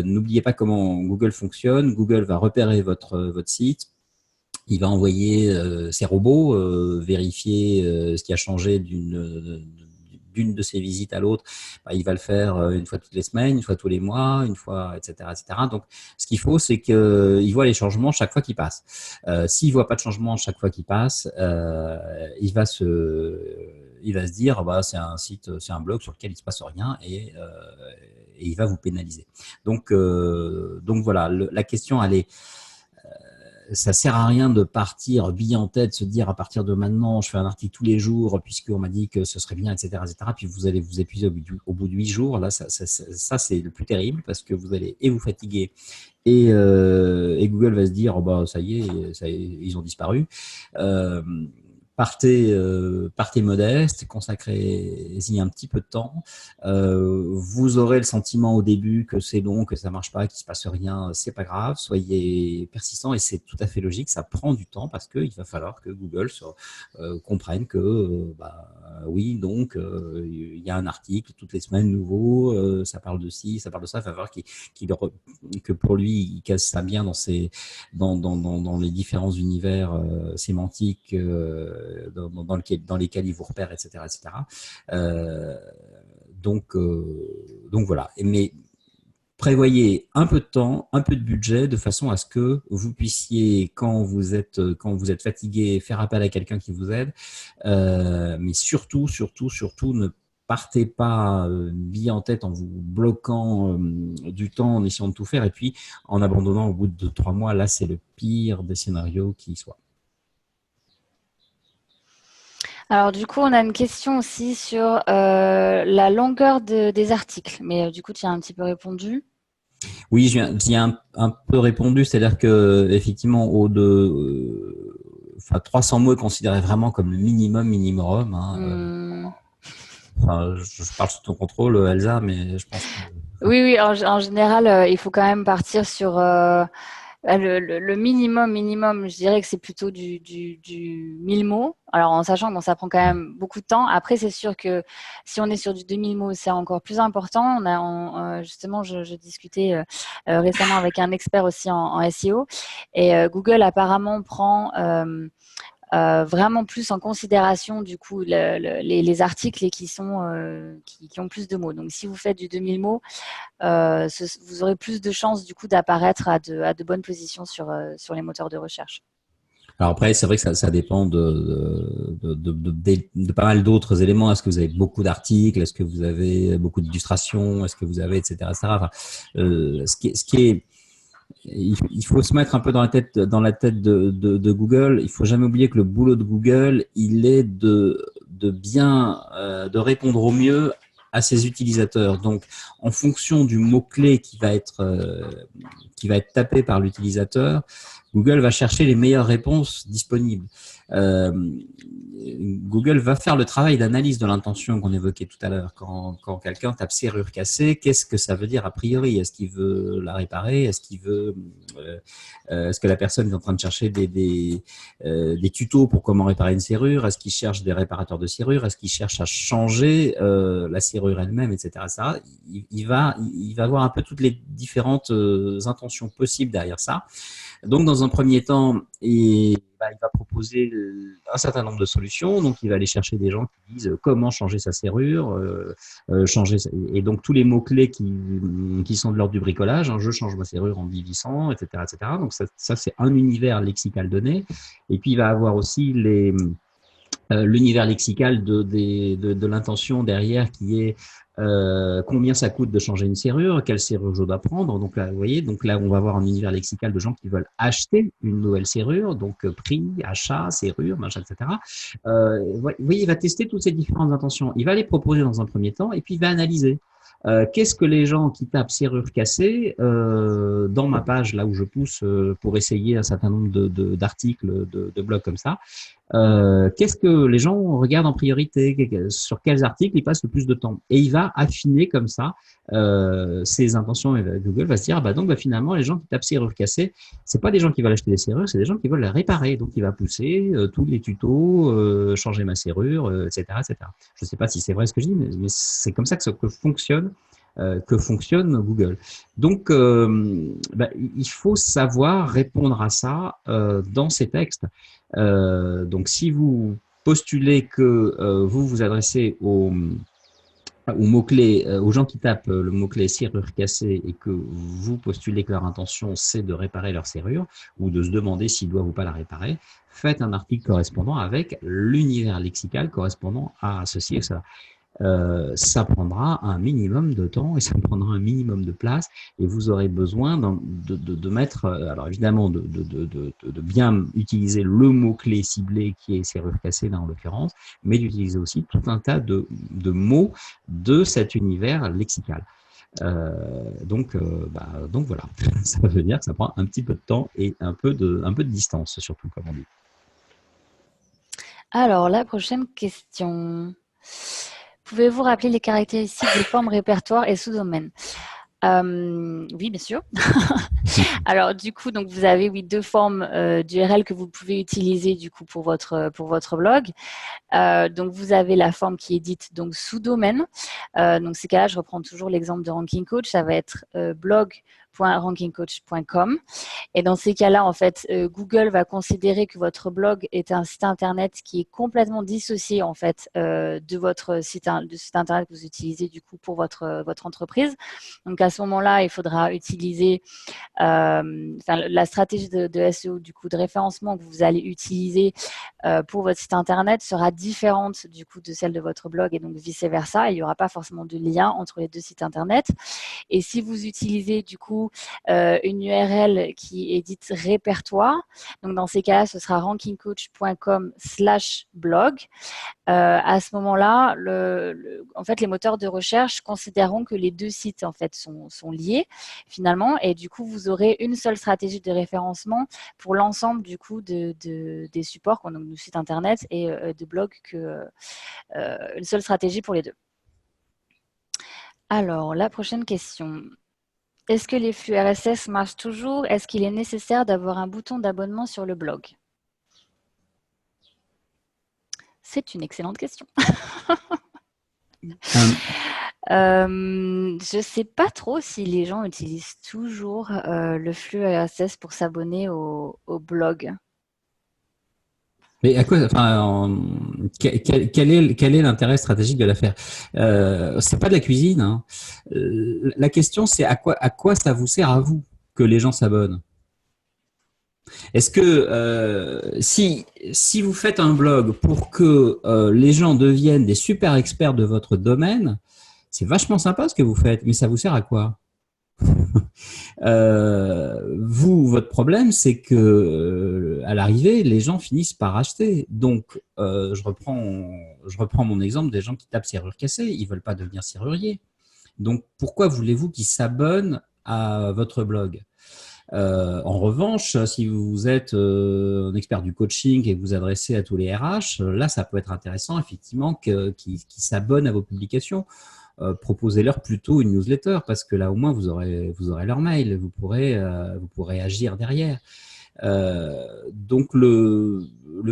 n'oubliez pas comment Google fonctionne. Google va repérer votre site. Il va envoyer ses robots vérifier ce qui a changé d'une de ses visites à l'autre. Il va le faire une fois toutes les semaines, une fois tous les mois, une fois, etc., etc. Donc, ce qu'il faut, c'est qu'il voit les changements chaque fois qu'il passe. S'il voit pas de changement chaque fois qu'il passe, il va se dire, c'est un site, c'est un blog sur lequel il se passe rien et il va vous pénaliser. Donc voilà, la question, elle est ça sert à rien de partir bille en tête, se dire à partir de maintenant, je fais un article tous les jours puisqu'on m'a dit que ce serait bien, etc., etc. Puis vous allez vous épuiser au bout de 8 jours. Là, ça c'est le plus terrible parce que vous allez et vous fatiguer et Google va se dire, ça y est, ils ont disparu. Partez modeste, consacrez-y un petit peu de temps. Vous aurez le sentiment au début que c'est long, que ça marche pas, qu'il se passe rien, c'est pas grave. Soyez persistant et c'est tout à fait logique. Ça prend du temps parce qu'il va falloir que Google comprenne que oui, donc il y a un article toutes les semaines nouveau, ça parle de ci, ça parle de ça. Il va falloir que pour lui, il casse ça bien dans les différents univers sémantiques dans lesquels il vous repère, etc., etc. Donc voilà. Mais prévoyez un peu de temps, un peu de budget, de façon à ce que vous puissiez, quand vous êtes fatigué, faire appel à quelqu'un qui vous aide. Mais surtout, ne partez pas bille en tête en vous bloquant du temps, en essayant de tout faire, et puis en abandonnant au bout de 3 mois. Là, c'est le pire des scénarios qui soit. Alors, du coup, on a une question aussi sur la longueur des articles. Mais du coup, tu as un petit peu répondu. Oui, j'y ai un peu répondu, c'est-à-dire que effectivement, 300 mots est considéré vraiment comme le minimum. Je parle sous ton contrôle, Elsa, mais je pense que... Oui, en général, il faut quand même partir sur le minimum, je dirais que c'est plutôt du 1000 mots. Alors, en sachant que ça prend quand même beaucoup de temps. Après, c'est sûr que si on est sur du 2000 mots, c'est encore plus important. Justement, je discutais récemment avec un expert aussi en SEO. Et Google apparemment prend vraiment plus en considération du coup les articles qui ont plus de mots. Donc, si vous faites du 2000 mots, vous aurez plus de chances du coup d'apparaître à de bonnes positions sur les moteurs de recherche. Alors après, c'est vrai que ça dépend de pas mal d'autres éléments. Est-ce que vous avez beaucoup d'articles? Est-ce que vous avez beaucoup d'illustrations? Est-ce que vous avez, etc., etc. Enfin, il faut se mettre un peu dans la tête de Google. Il faut jamais oublier que le boulot de Google, il est de répondre au mieux à ses utilisateurs. Donc, en fonction du mot-clé qui va être tapé par l'utilisateur, Google va chercher les meilleures réponses disponibles. Google va faire le travail d'analyse de l'intention qu'on évoquait tout à l'heure. Quand quelqu'un tape serrure cassée, qu'est-ce que ça veut dire a priori? Est-ce qu'il veut la réparer? Est-ce que la personne est en train de chercher des tutos pour comment réparer une serrure? Est-ce qu'il cherche des réparateurs de serrure? Est-ce qu'il cherche à changer la serrure elle-même, etc. Il va voir un peu toutes les différentes intentions possibles derrière ça. Donc, dans un premier temps, il va proposer un certain nombre de solutions. Donc, il va aller chercher des gens qui disent comment changer sa serrure, et donc tous les mots-clés qui sont de l'ordre du bricolage. Hein, je change ma serrure en vieillissant, etc., etc. Donc, ça c'est un univers lexical donné. Et puis, il va avoir aussi l'univers lexical de l'intention derrière qui est combien ça coûte de changer une serrure, quelle serrure je dois prendre. Donc là, vous voyez, donc là, on va avoir un univers lexical de gens qui veulent acheter une nouvelle serrure, donc prix, achat, serrure, machin, etc. Vous voyez, il va tester toutes ces différentes intentions. Il va les proposer dans un premier temps et puis il va analyser. Qu'est-ce que les gens qui tapent serrure cassée dans ma page, là où je pousse pour essayer un certain nombre d'articles, de blogs comme ça, qu'est-ce que les gens regardent en priorité, sur quels articles ils passent le plus de temps. Et il va affiner comme ça ses intentions. Et Google va se dire, finalement, les gens qui tapent serrure cassée, c'est pas des gens qui veulent acheter des serrures, c'est des gens qui veulent la réparer. Donc, il va pousser tous les tutos, changer ma serrure, etc., etc. Je ne sais pas si c'est vrai ce que je dis, mais c'est comme ça que fonctionne Google. Donc, il faut savoir répondre à ça dans ces textes. Donc, si vous postulez que vous vous adressez aux mots-clés, aux gens qui tapent le mot-clé serrure cassée et que vous postulez que leur intention c'est de réparer leur serrure ou de se demander s'ils doivent ou pas la réparer, faites un article correspondant avec l'univers lexical correspondant à ceci et cela. Ça prendra un minimum de temps et ça prendra un minimum de place et vous aurez besoin de mettre, alors évidemment de bien utiliser le mot-clé ciblé qui est serrure cassée là en l'occurrence, mais d'utiliser aussi tout un tas de mots de cet univers lexical. Donc voilà, ça veut dire que ça prend un petit peu de temps et un peu de distance surtout, comme on dit. Alors, la prochaine question. Pouvez-vous rappeler les caractéristiques des formes répertoires et sous-domaines? Oui, bien sûr. Alors, du coup, donc vous avez deux formes d'URL que vous pouvez utiliser du coup pour votre blog. Donc, vous avez la forme qui est dite donc sous-domaine. Donc, ces cas-là, je reprends toujours l'exemple de Ranking Coach. Ça va être blog.rankingcoach.com. Et dans ces cas-là, en fait, Google va considérer que votre blog est un site internet qui est complètement dissocié en fait de votre site internet que vous utilisez du coup pour votre entreprise. Donc à ce moment-là, il faudra utiliser la stratégie de SEO du coup de référencement que vous allez utiliser pour votre site internet sera différente du coup de celle de votre blog et donc vice versa. Il n'y aura pas forcément de lien entre les deux sites internet. Et si vous utilisez du coup une URL qui est dite répertoire, donc dans ces cas-là, ce sera rankingcoach.com/blog. À ce moment-là, en fait, les moteurs de recherche considéreront que les deux sites en fait sont liés finalement, et du coup, vous aurez une seule stratégie de référencement pour l'ensemble du coup des supports, donc du site internet et de blog, une seule stratégie pour les deux. Alors, la prochaine question. Est-ce que les flux RSS marchent toujours? Est-ce qu'il est nécessaire d'avoir un bouton d'abonnement sur le blog? C'est une excellente question. Je ne sais pas trop si les gens utilisent toujours le flux RSS pour s'abonner au blog. Mais à quoi, quel est l'intérêt stratégique de l'affaire? C'est pas de la cuisine, hein. La question, c'est à quoi ça vous sert à vous que les gens s'abonnent? Est-ce que si vous faites un blog pour que les gens deviennent des super experts de votre domaine, c'est vachement sympa ce que vous faites, mais ça vous sert à quoi? Votre problème, c'est que à l'arrivée, les gens finissent par acheter. Donc, je reprends mon exemple des gens qui tapent serrure cassée. Ils veulent pas devenir serruriers. Donc, pourquoi voulez-vous qu'ils s'abonnent à votre blog? En revanche, si vous êtes un expert du coaching et que vous adressez à tous les RH, là, ça peut être intéressant, effectivement, qu'ils s'abonnent à vos publications. Proposez-leur plutôt une newsletter parce que là, au moins, vous aurez leur mail, vous pourrez agir derrière. Donc le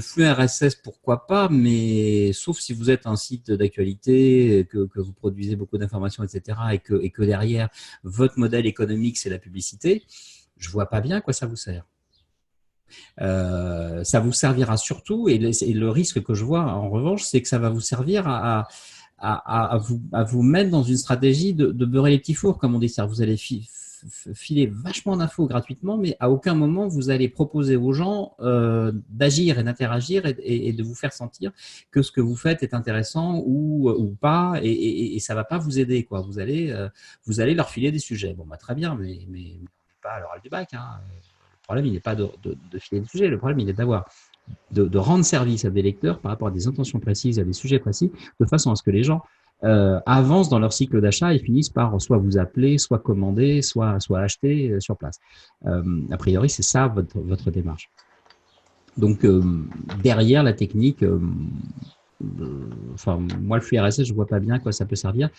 flux RSS, pourquoi pas, mais sauf si vous êtes un site d'actualité, que vous produisez beaucoup d'informations, etc., et que derrière votre modèle économique c'est la publicité, je vois pas bien à quoi ça vous sert. Ça vous servira surtout, et le risque que je vois en revanche, c'est que ça va vous servir à vous mettre dans une stratégie de beurrer les petits fours, comme on dit. C'est-à-dire, vous allez filer vachement d'infos gratuitement, mais à aucun moment vous allez proposer aux gens d'agir et d'interagir et de vous faire sentir que ce que vous faites est intéressant ou pas, et ça va pas vous aider, quoi. Vous allez leur filer des sujets. Bon, bah, très bien, mais on n'est pas à l'oral du bac, hein. Le problème, il n'est pas de filer des sujets. Le problème, il est de rendre service à des lecteurs par rapport à des intentions précises, à des sujets précis, de façon à ce que les gens avancent dans leur cycle d'achat et finissent par soit vous appeler, soit commander, soit acheter sur place. A priori, c'est ça votre démarche. Donc, derrière la technique, moi, le flux RSS, je vois pas bien à quoi ça peut servir,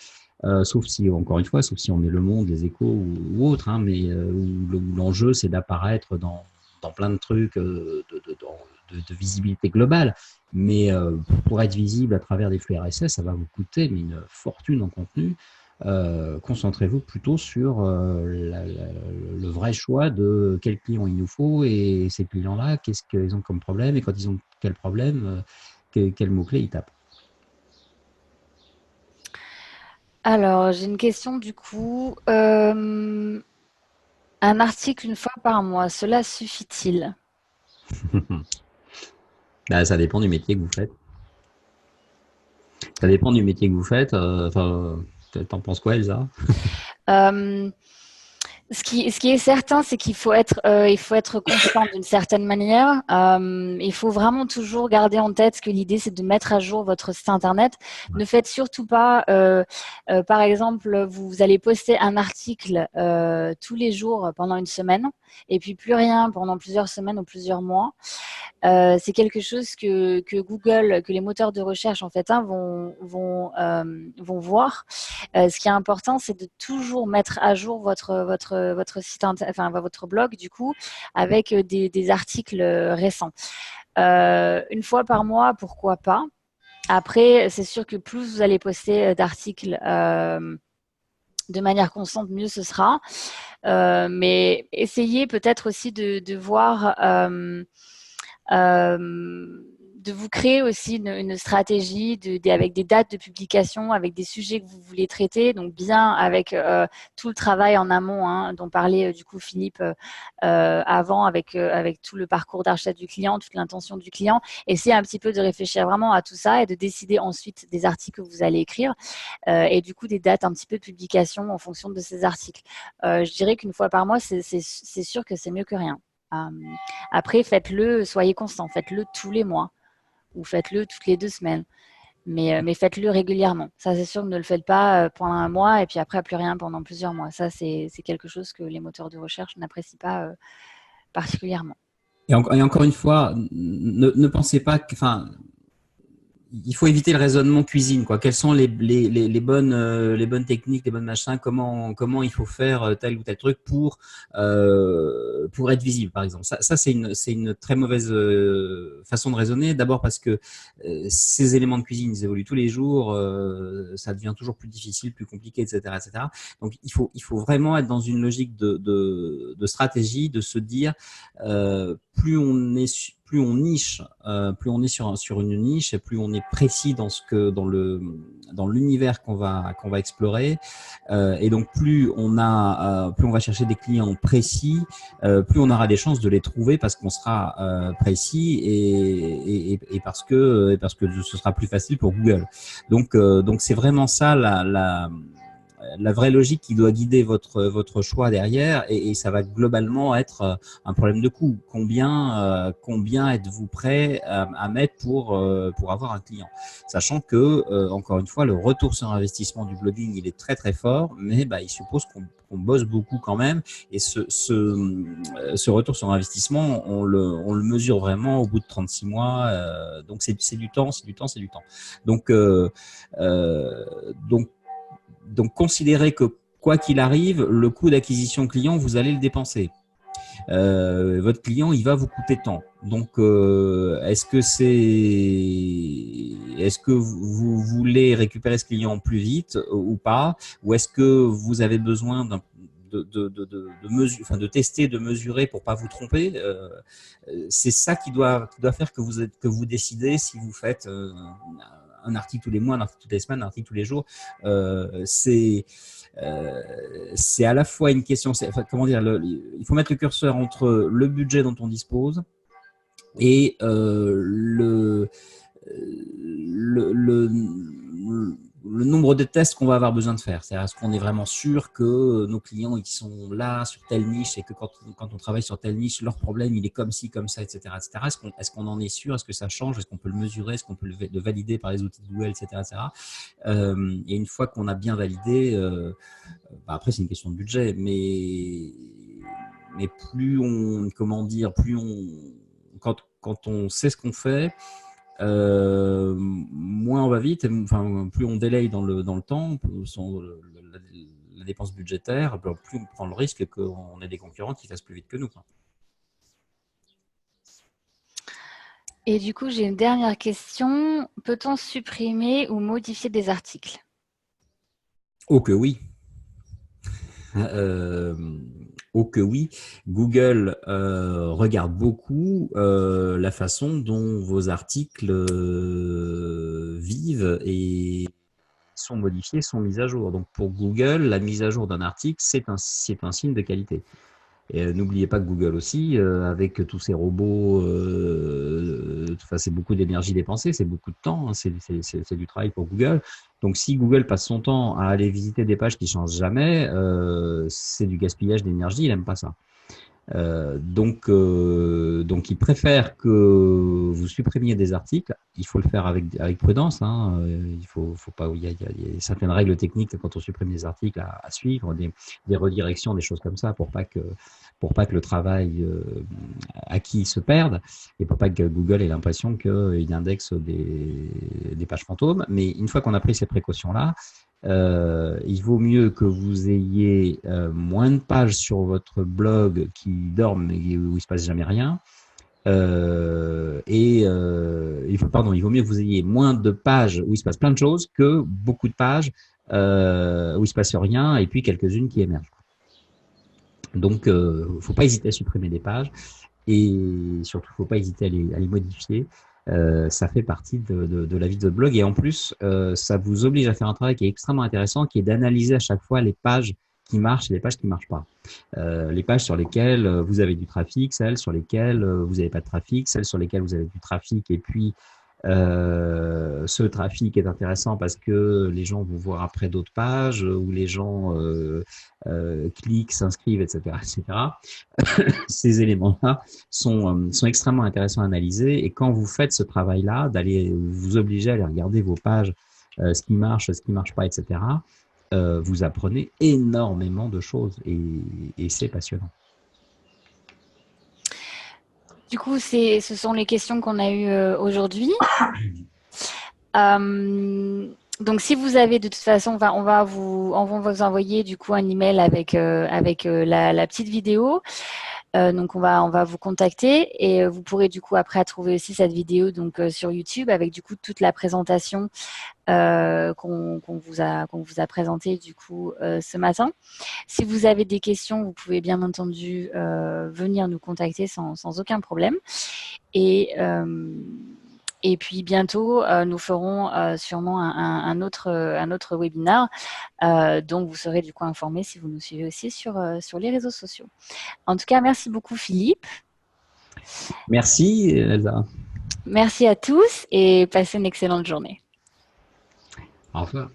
sauf si, encore une fois, sauf si on est Le Monde, Les Échos ou autre, hein, mais où l'enjeu, c'est d'apparaître dans plein de trucs de visibilité globale. Mais pour être visible à travers des flux RSS, ça va vous coûter une fortune en contenu. Concentrez-vous plutôt sur le vrai choix de quels clients il nous faut, et ces clients-là, qu'est-ce qu'ils ont comme problème, et quand ils ont quel problème, quel mot-clé ils tapent. Alors, j'ai une question du coup. Un article une fois par mois, cela suffit-il? Bah, ça dépend du métier que vous faites. Ça dépend du métier que vous faites. T'en penses quoi, Elsa? Euh, Ce qui est certain, c'est il faut être constant d'une certaine manière. Il faut vraiment toujours garder en tête que l'idée, c'est de mettre à jour votre site internet. Ouais. Ne faites surtout pas, par exemple, vous allez poster un article tous les jours pendant une semaine, et puis plus rien pendant plusieurs semaines ou plusieurs mois. C'est quelque chose que Google, que les moteurs de recherche en fait vont voir. Ce qui est important, c'est de toujours mettre à jour votre site, enfin votre blog du coup, avec des articles récents. Une fois par mois, pourquoi pas. Après, c'est sûr que plus vous allez poster d'articles de manière constante, mieux ce sera. Mais essayez peut-être aussi de voir de vous créer aussi une stratégie avec des dates de publication, avec des sujets que vous voulez traiter, donc bien avec tout le travail en amont, hein, dont parlait du coup Philippe avant, avec tout le parcours d'achat du client, toute l'intention du client. Essayez un petit peu de réfléchir vraiment à tout ça et de décider ensuite des articles que vous allez écrire et du coup des dates un petit peu de publication en fonction de ces articles. Je dirais qu'une fois par mois, c'est sûr que c'est mieux que rien. Après, faites-le, soyez constant, faites-le tous les mois ou faites-le toutes les 2 semaines. Mais faites-le régulièrement. Ça, c'est sûr que ne le faites pas pendant un mois et puis après, plus rien pendant plusieurs mois. Ça, c'est quelque chose que les moteurs de recherche n'apprécient pas particulièrement. Et encore une fois, ne pensez pas que, il faut éviter le raisonnement cuisine, quoi. Quelles sont les bonnes techniques, les bonnes machins, comment il faut faire tel ou tel truc pour être visible, par exemple. Ça c'est une très mauvaise façon de raisonner. D'abord parce que ces éléments de cuisine, ils évoluent tous les jours, ça devient toujours plus difficile, plus compliqué, etc., etc. Donc il faut vraiment être dans une logique de stratégie, de se dire plus on niche, plus on est sur une niche, et plus on est précis dans l'univers qu'on va explorer, et donc plus on va chercher des clients précis, plus on aura des chances de les trouver parce qu'on sera précis et parce que ce sera plus facile pour Google. Donc c'est vraiment ça la vraie logique qui doit guider votre choix derrière, et ça va globalement être un problème de coût. Combien êtes-vous prêt à mettre pour avoir un client, sachant que encore une fois, le retour sur investissement du blogging, il est très très fort, mais il suppose qu'on bosse beaucoup quand même, et ce retour sur investissement, on le mesure vraiment au bout de 36 mois, donc c'est du temps, c'est du temps, c'est du temps. Donc considérez que quoi qu'il arrive, le coût d'acquisition client, vous allez le dépenser. Votre client, il va vous coûter tant. Donc, est-ce que vous voulez récupérer ce client plus vite ou pas, ou est-ce que vous avez besoin de tester, de mesurer pour pas vous tromper? C'est ça qui doit faire que vous décidez si vous faites un article tous les mois, un article toutes les semaines, un article tous les jours. C'est à la fois une question, comment dire, il faut mettre le curseur entre le budget dont on dispose et le nombre de tests qu'on va avoir besoin de faire. C'est-à-dire, est-ce qu'on est vraiment sûr que nos clients ils sont là sur telle niche, et que quand on travaille sur telle niche, leur problème il est comme ci, comme ça, etc. etc. Est-ce qu'on en est sûr? Est-ce que ça change? Est-ce qu'on peut le mesurer? Est-ce qu'on peut le valider par les outils de Google, etc. etc. Et une fois qu'on a bien validé, après c'est une question de budget, mais plus on, comment dire, quand on sait ce qu'on fait, moins on va vite, enfin, plus on délaye dans le temps, la dépense budgétaire, plus on prend le risque qu'on ait des concurrents qui fassent plus vite que nous, quoi. Et du coup, j'ai une dernière question. Peut-on supprimer ou modifier des articles? Oh que oui. Oh que oui. Google regarde beaucoup la façon dont vos articles vivent et sont modifiés, sont mis à jour. Donc pour Google, la mise à jour d'un article, c'est un signe de qualité. Et n'oubliez pas que Google aussi, avec tous ces robots, c'est beaucoup d'énergie dépensée, c'est beaucoup de temps, hein, c'est du travail pour Google. Donc si Google passe son temps à aller visiter des pages qui changent jamais, c'est du gaspillage d'énergie, il n'aime pas ça. Donc, il préfère que vous supprimiez des articles. Il faut le faire avec prudence, hein. Il faut pas. Il y a certaines règles techniques quand on supprime des articles à suivre, des redirections, des choses comme ça, pour pas que le travail acquis se perde, et pour pas que Google ait l'impression qu'il indexe des pages fantômes. Mais une fois qu'on a pris ces précautions-là, il vaut mieux que vous ayez moins de pages sur votre blog qui dorment et où il se passe jamais rien. Il vaut mieux que vous ayez moins de pages où il se passe plein de choses que beaucoup de pages où il se passe rien et puis quelques-unes qui émergent. Donc, faut pas hésiter à supprimer des pages, et surtout, faut pas hésiter à les modifier. Ça fait partie de la vie de votre blog, et en plus, ça vous oblige à faire un travail qui est extrêmement intéressant, qui est d'analyser à chaque fois les pages qui marchent et les pages qui marchent pas. Les pages sur lesquelles vous avez du trafic, celles sur lesquelles vous n'avez pas de trafic, celles sur lesquelles vous avez du trafic, et puis ce trafic est intéressant parce que les gens vont voir après d'autres pages, où les gens cliquent, s'inscrivent, etc., etc. Ces éléments-là sont extrêmement intéressants à analyser, et quand vous faites ce travail-là, d'aller vous obliger à aller regarder vos pages, ce qui marche pas, etc., vous apprenez énormément de choses, et c'est passionnant. Du coup, ce sont les questions qu'on a eues aujourd'hui. Donc, si vous avez, de toute façon, on va vous envoyer du coup un email avec la petite vidéo. Donc, on va vous contacter, et vous pourrez du coup après trouver aussi cette vidéo donc sur YouTube, avec du coup toute la présentation qu'on vous a présentée du coup ce matin. Si vous avez des questions, vous pouvez bien entendu venir nous contacter sans aucun problème. Et puis bientôt, nous ferons sûrement un autre webinaire dont vous serez du coup informés si vous nous suivez aussi sur les réseaux sociaux. En tout cas, merci beaucoup Philippe. Merci Elsa. Merci à tous, et passez une excellente journée. Au revoir.